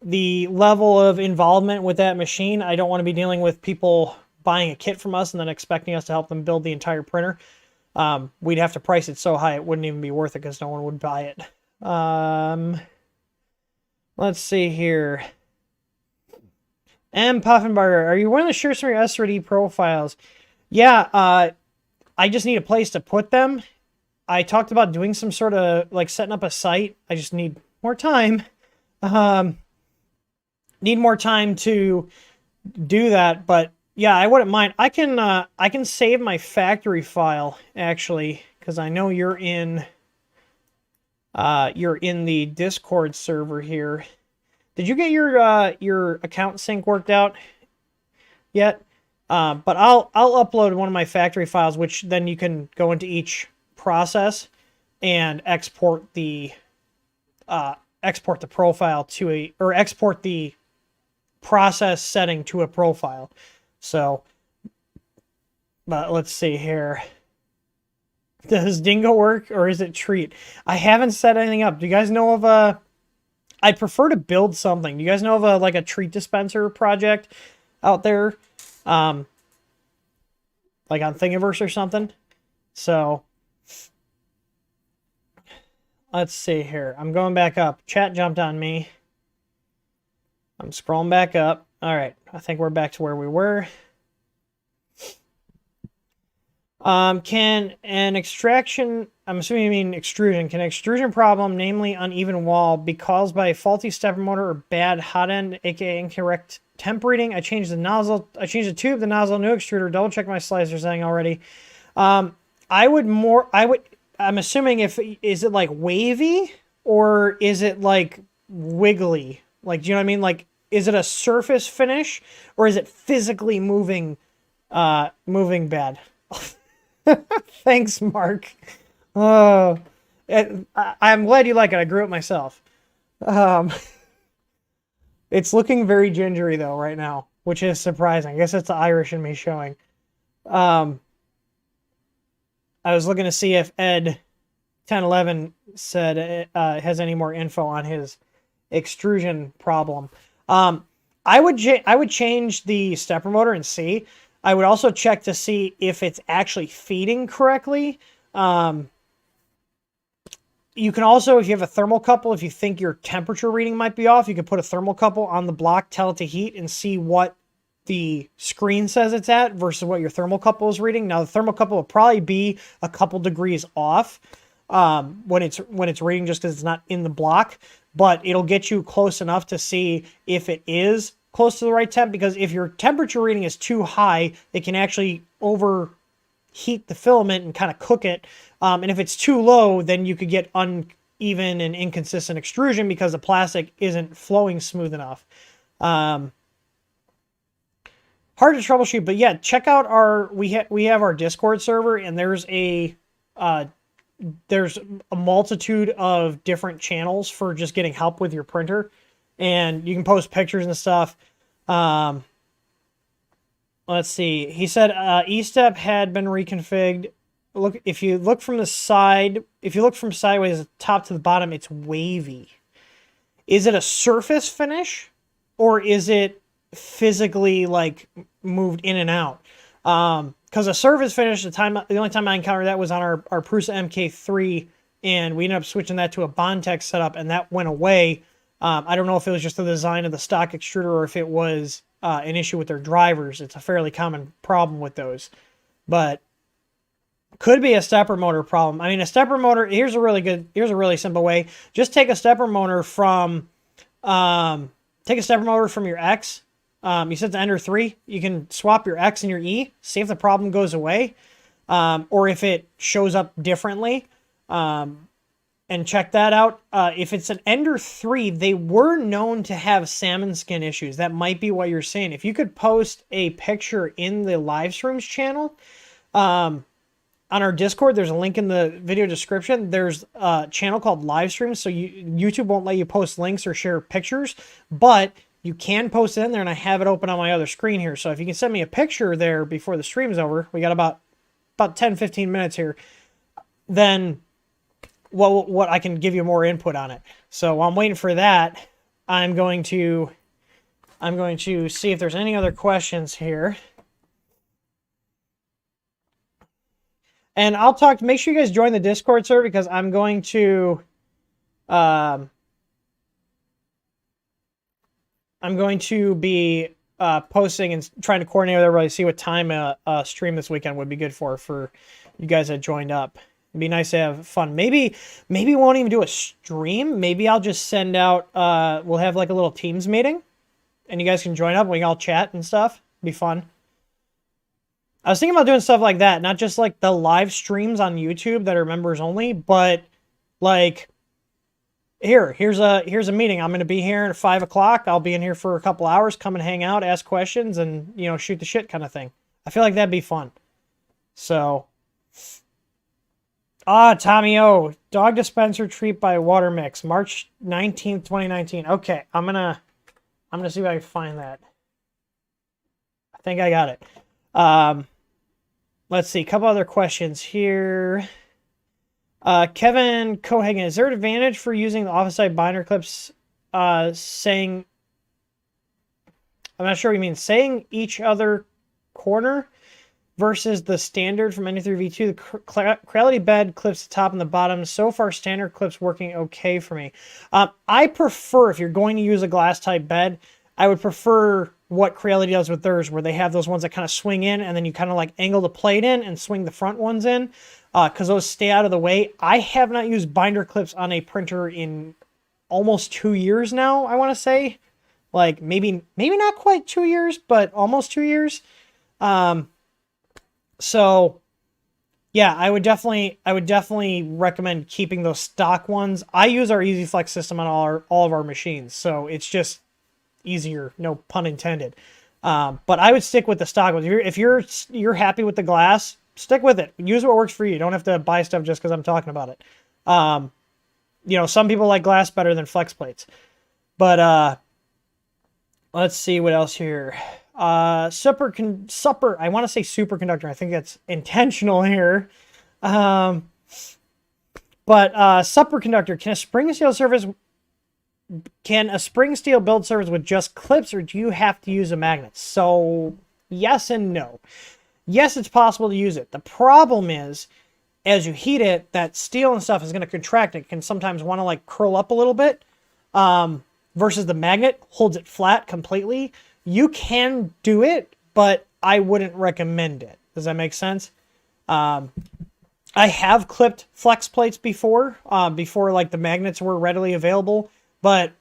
the level of involvement with that machine, I don't want to be dealing with people buying a kit from us and then expecting us to help them build the entire printer. We'd have to price it so high it wouldn't even be worth it because no one would buy it. Let's see here. M. Puffenbarger, are you willing to share some of your S3D profiles? Yeah, I just need a place to put them. I talked about doing some sort of, like, setting up a site. I just need more time. Need more time to do that, but yeah, I wouldn't mind. I can save my factory file, actually, because I know you're in the Discord server here. Did you get your account sync worked out yet? But I'll upload one of my factory files, which then you can go into each process and export the profile to export the process setting to a profile. So, but let's see here. Does Dingo work or is it Treat? I haven't set anything up. Do you guys know of a... I'd prefer to build something. Do you guys know of a treat dispenser project out there? Like on Thingiverse or something? So, let's see here. I'm going back up. Chat jumped on me. I'm scrolling back up. All right. I think we're back to where we were. Can an extraction, I'm assuming you mean extrusion, can an extrusion problem, namely uneven wall, be caused by a faulty stepper motor or bad hot end, aka incorrect temp reading? I changed the nozzle, I changed the tube, the nozzle, new extruder, double check my slicer setting already. I'm assuming is it like wavy or is it like wiggly? Like, do you know what I mean? Like, is it a surface finish or is it physically moving bad? Thanks, Mark. Oh, I'm glad you like it. I grew it myself. It's looking very gingery, though, right now, which is surprising. I guess it's the Irish in me showing. I was looking to see if Ed 1011 said has any more info on his extrusion problem. I would change the stepper motor and see. I would also check to see if it's actually feeding correctly. You can also, if you have a thermocouple, if you think your temperature reading might be off, you can put a thermocouple on the block, tell it to heat, and see what the screen says it's at versus what your thermocouple is reading. Now, the thermocouple will probably be a couple degrees off when it's reading just because it's not in the block, but it'll get you close enough to see if it is close to the right temp, because if your temperature reading is too high, it can actually overheat the filament and kind of cook it. And if it's too low, then you could get uneven and inconsistent extrusion because the plastic isn't flowing smooth enough. Hard to troubleshoot, but yeah, check out we have our Discord server, and there's a multitude of different channels for just getting help with your printer. And you can post pictures and stuff. Let's Let's see. He said E-step had been reconfigured. Look, if you look from the side, if you look from sideways, top to the bottom, it's wavy. Is it a surface finish, or is it physically like moved in and out? Because a surface finish, the only time I encountered that was on our Prusa MK3, and we ended up switching that to a Bondtech setup, and that went away. I don't know if it was just the design of the stock extruder or if it was an issue with their drivers. It's a fairly common problem with those, but could be a stepper motor problem. I mean, a stepper motor, here's a really simple way. Just take a stepper motor from your X. You set the Ender 3. You can swap your X and your E, see if the problem goes away, or if it shows up differently, and check that out. If it's an Ender 3, they were known to have salmon skin issues. That might be what you're saying. If you could post a picture in the Livestreams channel, on our Discord, there's a link in the video description. There's a channel called Livestream, so YouTube won't let you post links or share pictures, but you can post it in there, and I have it open on my other screen here. So if you can send me a picture there before the stream's over, we got about 10-15 minutes here, then what I can give you more input on it. So while I'm waiting for that, I'm going to see if there's any other questions here. And I'll make sure you guys join the Discord server, because I'm going to be posting and trying to coordinate with everybody, see what time a stream this weekend would be good for you guys that joined up. It'd be nice to have fun. Maybe we won't even do a stream. Maybe I'll just send out, we'll have like a little Teams meeting, and you guys can join up and we can all chat and stuff. It'd be fun. I was thinking about doing stuff like that, not just like the live streams on YouTube that are members only, but like here's a meeting. I'm going to be here at 5 o'clock. I'll be in here for a couple hours. Come and hang out, ask questions, and shoot the shit kind of thing. I feel like that'd be fun. So, Tommy O, dog dispenser treat by water mix, March 19th, 2019. Okay, I'm gonna see if I can find that. I think I got it. Let's see, a couple other questions here. Kevin Cohagen, is there an advantage for using the office-side binder clips, saying, I'm not sure what you mean, saying each other corner versus the standard from NE3V2? The Creality bed clips the top and the bottom. So far, standard clips working okay for me. I prefer, if you're going to use a glass-type bed, I would prefer what Creality does with theirs, where they have those ones that kind of swing in, and then you kind of like angle the plate in and swing the front ones in, because those stay out of the way. I have not used binder clips on a printer in almost 2 years now, I want to say. Like maybe not quite 2 years, but almost 2 years. So yeah, I would definitely recommend keeping those stock ones. I use our EasyFlex system on all of our machines, so it's just easier, no pun intended. But I would stick with the stock ones. If you're happy with the glass, stick with it. Use what works for you. You don't have to buy stuff just because I'm talking about it. Some people like glass better than flex plates. But let's see what else here. I want to say superconductor. I think that's intentional here. But superconductor, can a spring steel build surface with just clips, or do you have to use a magnet? So yes and no. Yes, it's possible to use it. The problem is, as you heat it, that steel and stuff is going to contract. It can sometimes want to like curl up a little bit, versus the magnet holds it flat completely. You can do it, but I wouldn't recommend it. Does that make sense? I have clipped flex plates before like the magnets were readily available, but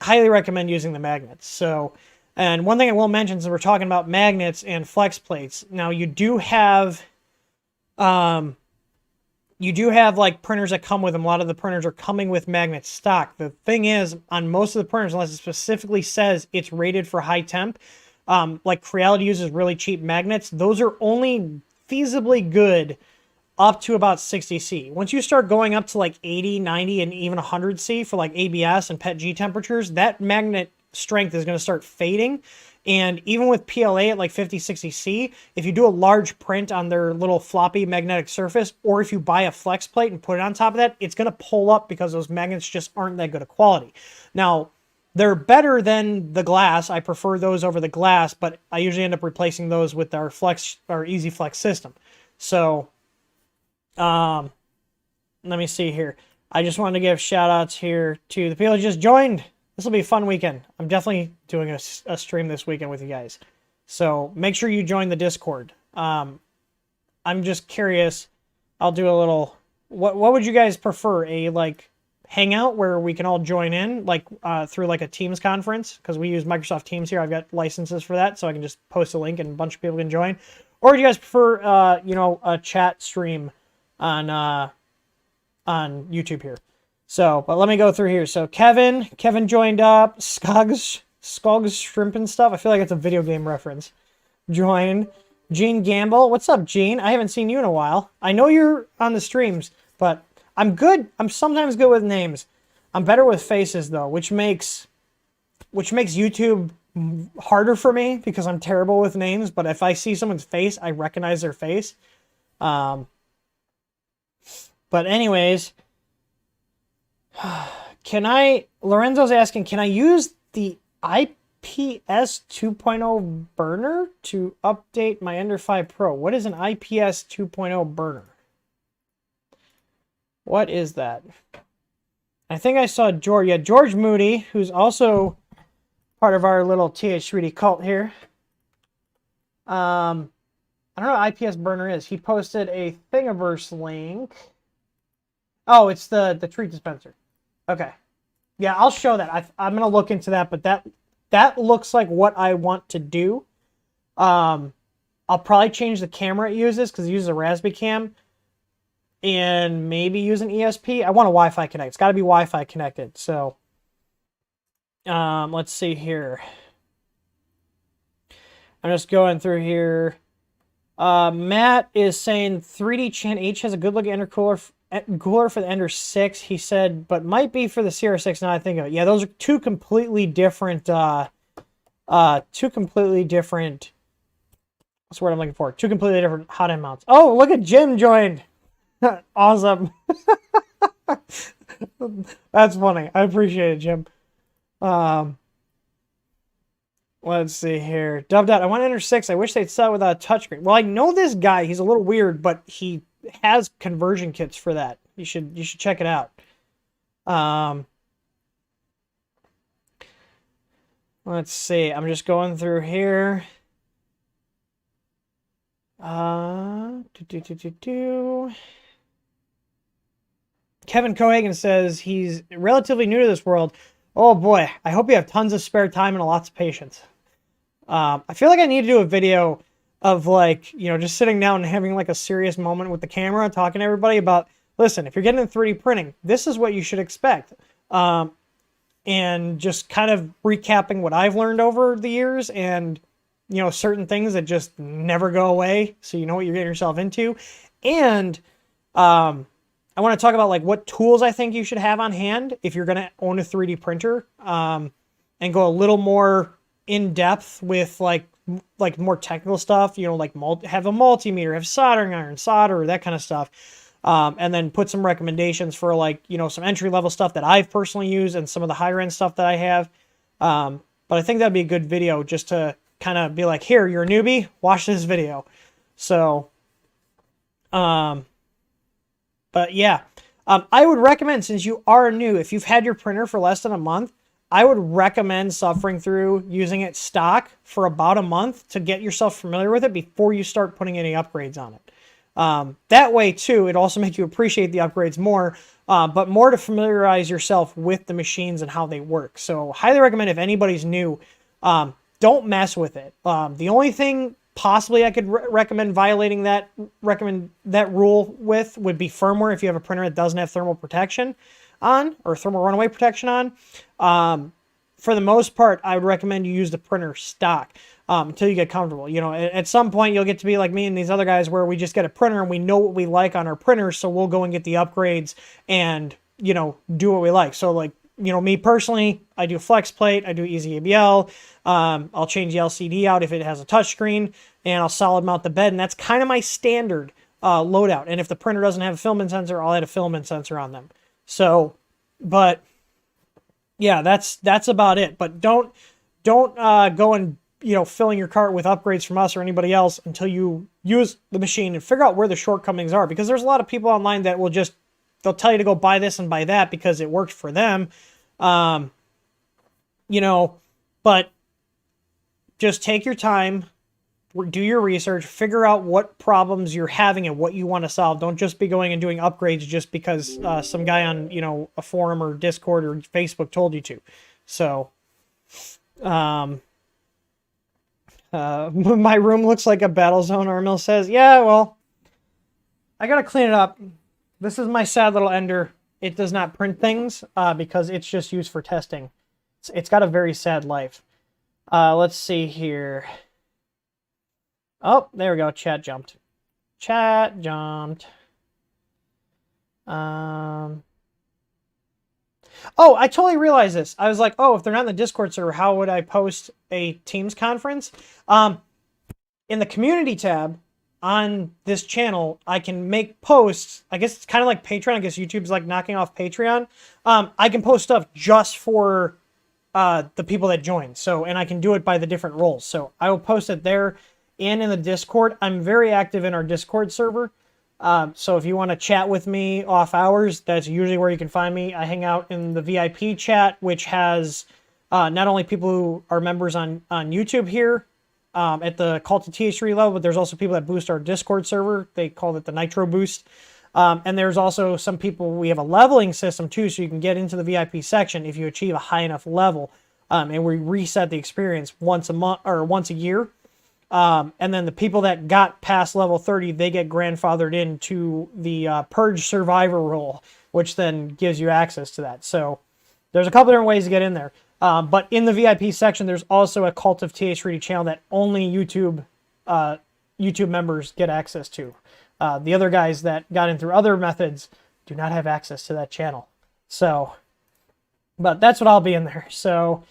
highly recommend using the magnets. So, and one thing I will mention is we're talking about magnets and flex plates. Now you do have like printers that come with them. A lot of the printers are coming with magnet stock. The thing is, on most of the printers, unless it specifically says it's rated for high temp, like Creality uses really cheap magnets, those are only feasibly good up to about 60C. Once you start going up to like 80, 90, and even 100C for like ABS and PET-G temperatures, that magnet strength is going to start fading. And even with PLA at like 5060C, if you do a large print on their little floppy magnetic surface, or if you buy a flex plate and put it on top of that, it's going to pull up because those magnets just aren't that good of quality. Now, they're better than the glass. I prefer those over the glass, but I usually end up replacing those with our Easy Flex system. So, let me see here. I just wanted to give shout outs here to the people who just joined. This will be a fun weekend. I'm definitely doing a stream this weekend with you guys. So make sure you join the Discord. I'm just curious. I'll do a little... What would you guys prefer? A, like, hangout where we can all join in, like, through, like, a Teams conference? Because we use Microsoft Teams here. I've got licenses for that, so I can just post a link and a bunch of people can join. Or do you guys prefer, you know, a chat stream on YouTube here? So, but let me go through here. So Kevin joined up. Skogs Shrimp and Stuff. I feel like it's a video game reference. Join. Gene Gamble. What's up, Gene? I haven't seen you in a while. I know you're on the streams, but I'm good. I'm sometimes good with names. I'm better with faces though, which makes YouTube harder for me because I'm terrible with names. But if I see someone's face, I recognize their face. But anyways, Lorenzo's asking, can I use the IPS 2.0 burner to update my Ender 5 Pro? What is an IPS 2.0 burner? What is that? I think I saw George. Yeah, George Moody, who's also part of our little TH3D cult here. I don't know what IPS burner is. He posted a Thingiverse link. Oh, it's the treat dispenser. Okay. Yeah, I'll show that. I'm going to look into that, but that looks like what I want to do. I'll probably change the camera it uses because it uses a Raspberry Cam and maybe use an ESP. I want a Wi-Fi connect. It's got to be Wi-Fi connected. So, let's see here. I'm just going through here. Matt is saying 3D Chan H has a good looking intercooler for the Ender 6, he said, but might be for the CR6 now I think of it. Yeah, those are two completely different, what's the word I'm looking for? Two completely different hot end mounts. Oh, look at Jim joined. Awesome. That's funny. I appreciate it, Jim. Let's see here. Dubbed out. I want Ender 6. I wish they'd sell it without a touchscreen. Well, I know this guy. He's a little weird, but he has conversion kits for that. You should check it out. Let's see. I'm just going through here. Kevin Cohagen says he's relatively new to this world. Oh boy, I hope you have tons of spare time and lots of patience. I feel like I need to do a video of, like, you know, just sitting down and having like a serious moment with the camera, talking to everybody about, listen, if you're getting into 3D printing, this is what you should expect. And just kind of recapping what I've learned over the years and, you know, certain things that just never go away. So you know what you're getting yourself into. And I want to talk about like what tools I think you should have on hand if you're going to own a 3D printer, and go a little more in depth with like more technical stuff, you know, like have a multimeter, have soldering iron, solder, that kind of stuff. And then put some recommendations for like, you know, some entry level stuff that I've personally used and some of the higher end stuff that I have. But I think that'd be a good video just to kind of be like, here, you're a newbie, watch this video. So, but yeah, I would recommend, since you are new, if you've had your printer for less than a month, I would recommend suffering through using it stock for about a month to get yourself familiar with it before you start putting any upgrades on it. That way, too, it also makes you appreciate the upgrades more, but more to familiarize yourself with the machines and how they work. So highly recommend, if anybody's new, don't mess with it. The only thing possibly I could recommend violating that rule with would be firmware if you have a printer that doesn't have thermal protection on, or thermal runaway protection on. For the most part, I would recommend you use the printer stock until you get comfortable. You know, at some point you'll get to be like me and these other guys where we just get a printer and we know what we like on our printer, so we'll go and get the upgrades and, you know, do what we like. So like me personally, I do flex plate, I do easy ABL. I'll change the LCD out if it has a touchscreen, and I'll solid mount the bed, and that's kind of my standard loadout. And if the printer doesn't have a filament sensor, I'll add a filament sensor on them. So, but yeah, that's about it. But don't go and filling your cart with upgrades from us or anybody else until you use the machine and figure out where the shortcomings are, because there's a lot of people online that will they'll tell you to go buy this and buy that because it worked for them. But just take your time, do your research, figure out what problems you're having and what you want to solve. Don't just be going and doing upgrades just because some guy on, a forum or Discord or Facebook told you to. So, my room looks like a battle zone, Armil says. Yeah, well, I gotta clean it up. This is my sad little ender. It does not print things because it's just used for testing. It's got a very sad life. Let's see here. Oh, there we go. Chat jumped. Chat jumped. Oh, I totally realized this. I was like, oh, if they're not in the Discord server, how would I post a Teams conference? In the community tab on this channel, I can make posts. I guess it's kind of like Patreon. I guess YouTube's like knocking off Patreon. I can post stuff just for the people that join. So, and I can do it by the different roles. So I will post it there and in the Discord. I'm very active in our Discord server. So if you want to chat with me off hours, that's usually where you can find me. I hang out in the VIP chat, which has not only people who are members on YouTube here at the Cult of TH3 level, but there's also people that boost our Discord server. They call it the Nitro Boost. And there's also some people, we have a leveling system too, so you can get into the VIP section if you achieve a high enough level. And we reset the experience once a month or once a year. And then the people that got past level 30, they get grandfathered into the Purge Survivor role, which then gives you access to that. So there's a couple different ways to get in there. But in the VIP section, there's also a Cult of TH3 channel that only YouTube members get access to. The other guys that got in through other methods do not have access to that channel. So, but that's what I'll be in there. So,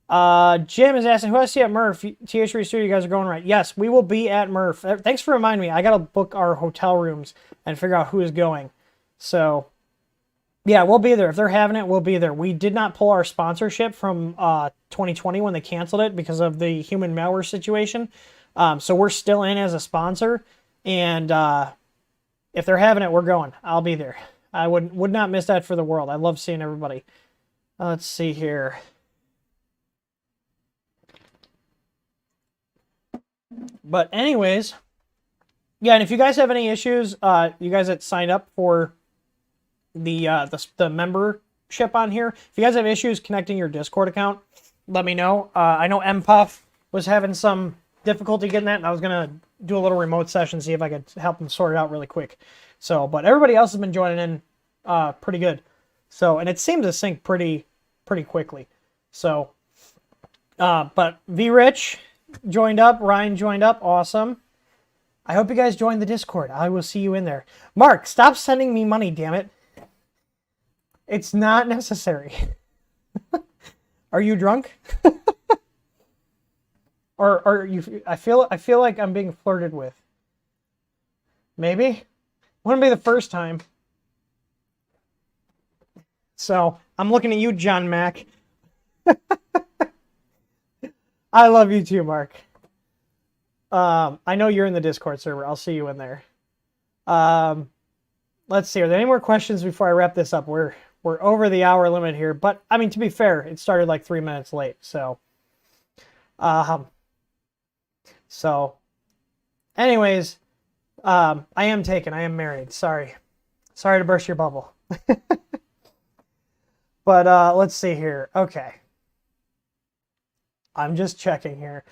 Jim is asking, who I see at Murph? TH3 Studio, you guys are going right. Yes, we will be at Murph. Thanks for reminding me. I got to book our hotel rooms and figure out who is going. So, yeah, we'll be there. If they're having it, we'll be there. We did not pull our sponsorship from 2020 when they canceled it because of the human malware situation. So we're still in as a sponsor. And if they're having it, we're going. I'll be there. I would not miss that for the world. I love seeing everybody. Let's see here. But anyways, yeah, and if you guys have any issues, you guys that signed up for the membership on here, if you guys have issues connecting your Discord account, let me know. I know MPuff was having some difficulty getting that, and I was gonna do a little remote session, see if I could help them sort it out really quick. So, but everybody else has been joining in pretty good. So, and it seemed to sync pretty quickly. So, but V Rich joined up, Ryan joined up, awesome. I hope you guys join the Discord. I will see you in there. Mark, stop sending me money, damn it. It's not necessary. Are you drunk? Or are you? I feel like I'm being flirted with. Maybe. Wouldn't be the first time. So I'm looking at you, John Mack. I love you too, Mark. I know you're in the Discord server. I'll see you in there. Let's see. Are there any more questions before I wrap this up? We're over the hour limit here, but I mean, to be fair, it started like 3 minutes late. So, anyways, I am taken. I am married. Sorry to burst your bubble. But let's see here. Okay. I'm just checking here.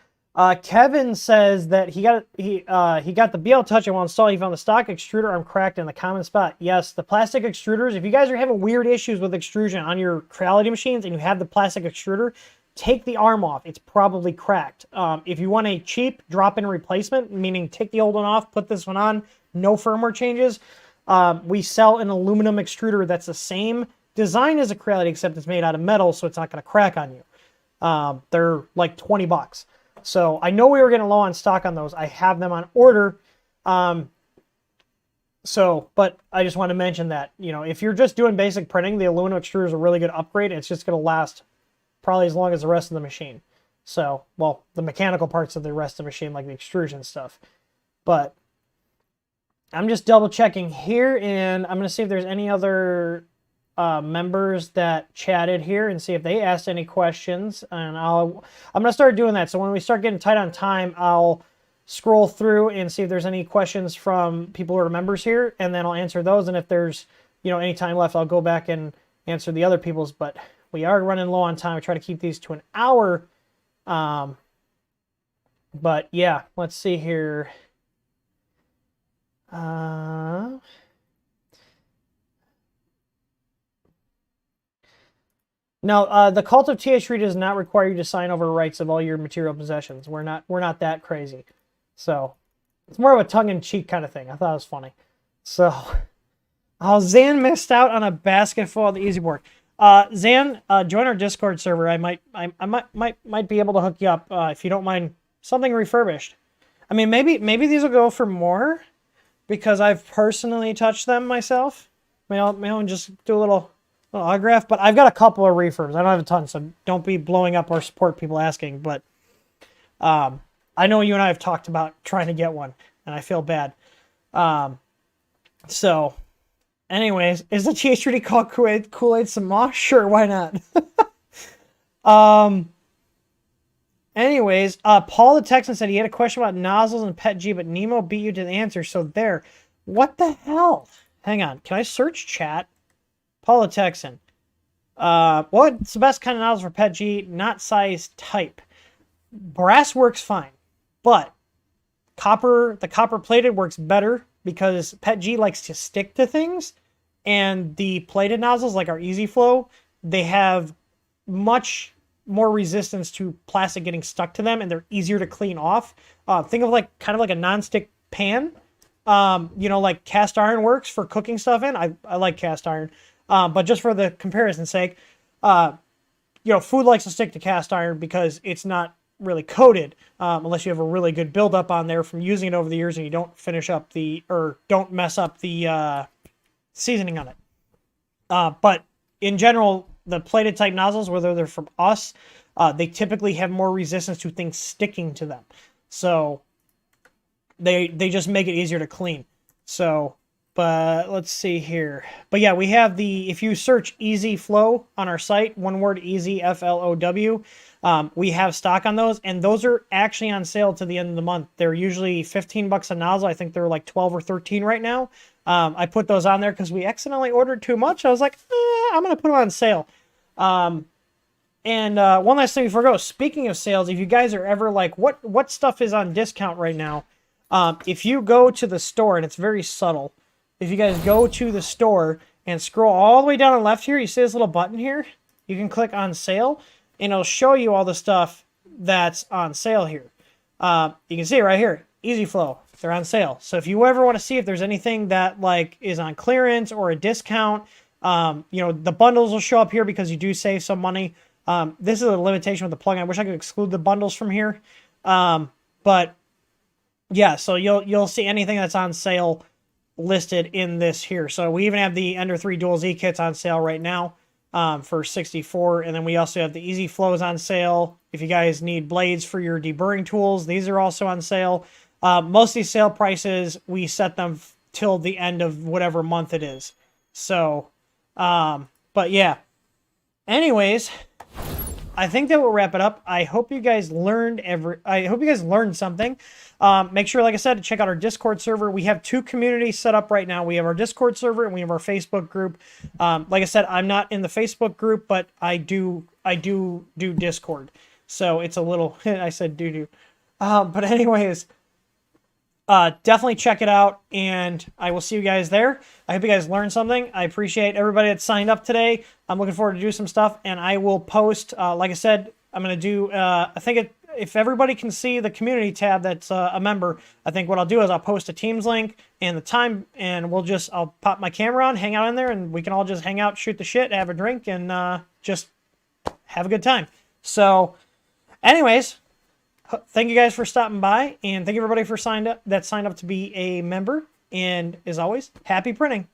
Kevin says that he got the BL Touch while installing. He found the stock extruder arm cracked in the common spot. Yes, the plastic extruders. If you guys are having weird issues with extrusion on your Creality machines and you have the plastic extruder, take the arm off. It's probably cracked. If you want a cheap drop-in replacement, meaning take the old one off, put this one on, no firmware changes, we sell an aluminum extruder that's the same design is acrylic, except it's made out of metal, so it's not going to crack on you. They're like 20 bucks. So I know we were getting low on stock on those. I have them on order. But I just want to mention that, you know, if you're just doing basic printing, the aluminum extruder is a really good upgrade. It's just going to last probably as long as the rest of the machine. So, well, the mechanical parts of the rest of the machine, like the extrusion stuff. But I'm just double checking here, and I'm going to see if there's any other members that chatted here and see if they asked any questions. And I'm going to start doing that. So when we start getting tight on time, I'll scroll through and see if there's any questions from people who are members here, and then I'll answer those. And if there's, you know, any time left, I'll go back and answer the other people's. But we are running low on time. I try to keep these to an hour. But yeah, let's see here. No, the Cult of TH3 does not require you to sign over rights of all your material possessions. We're not that crazy. So it's more of a tongue-in-cheek kind of thing. I thought it was funny. So, oh, Zan missed out on a basket full of the Easy Board. Zan, join our Discord server. I might be able to hook you up if you don't mind something refurbished. I mean, maybe these will go for more because I've personally touched them myself. Maybe just do a little autograph. But I've got a couple of refurbs. I don't have a ton, so don't be blowing up our support people asking. But I know you and I have talked about trying to get one, and I feel bad. So, anyways, is the TH3D called Kool-Aid some moss? Sure, why not? Anyways, Paul the Texan said he had a question about nozzles and Pet G, but Nemo beat you to the answer, so there. What the hell? Hang on, can I search chat? Paul the Texan. What's the best kind of nozzle for Pet G? Not size, type. Brass works fine, but the copper plated works better because Pet G likes to stick to things, and the plated nozzles, like our Easy Flow, they have much more resistance to plastic getting stuck to them, and they're easier to clean off. Think of kind of like a non-stick pan. You know, like cast iron works for cooking stuff in. I like cast iron, but just for the comparison's sake, you know, food likes to stick to cast iron because it's not really coated, unless you have a really good buildup on there from using it over the years and you don't don't mess up the seasoning on it. But in general, the plated type nozzles, whether they're from us, they typically have more resistance to things sticking to them. So they just make it easier to clean. So, but let's see here. But yeah, we have if you search Easy Flow on our site, one word, Easy, Flow, we have stock on those, and those are actually on sale to the end of the month. They're usually 15 bucks a nozzle. I think they're like 12 or 13 right now. I put those on there because we accidentally ordered too much. I was like, I'm going to put them on sale. And one last thing before I go. Speaking of sales, if you guys are ever like, what stuff is on discount right now? If you go to the store, and it's very subtle, if you guys go to the store and scroll all the way down on the left here, you see this little button here? You can click on sale, and it'll show you all the stuff that's on sale here. You can see it right here, Easy Flow. They're on sale. So if you ever want to see if there's anything that like is on clearance or a discount, you know, the bundles will show up here because you do save some money. This is a limitation with the plugin. I wish I could exclude the bundles from here. But yeah, so you'll see anything that's on sale listed in this here. So we even have the Ender 3 Dual Z kits on sale right now for $64. And then we also have the Easy Flows on sale. If you guys need blades for your deburring tools, these are also on sale. Most of these sale prices, we set them till the end of whatever month it is. So, but yeah. Anyways, I think that will wrap it up. I hope you guys learned something. Make sure, like I said, to check out our Discord server. We have 2 communities set up right now. We have our Discord server and we have our Facebook group. Like I said, I'm not in the Facebook group, but I do Discord. So it's a little, I said do. But anyways, definitely check it out, and I will see you guys there. I hope you guys learned something. I appreciate everybody that signed up today. I'm looking forward to do some stuff, and I will post, like I said, I'm going to do, I think if everybody can see the community tab that's a member, I think what I'll do is I'll post a Teams link and the time, and I'll pop my camera on, hang out in there, and we can all just hang out, shoot the shit, have a drink, and just have a good time. So, anyways, thank you guys for stopping by, and thank you everybody for signed up to be a member. And as always, happy printing.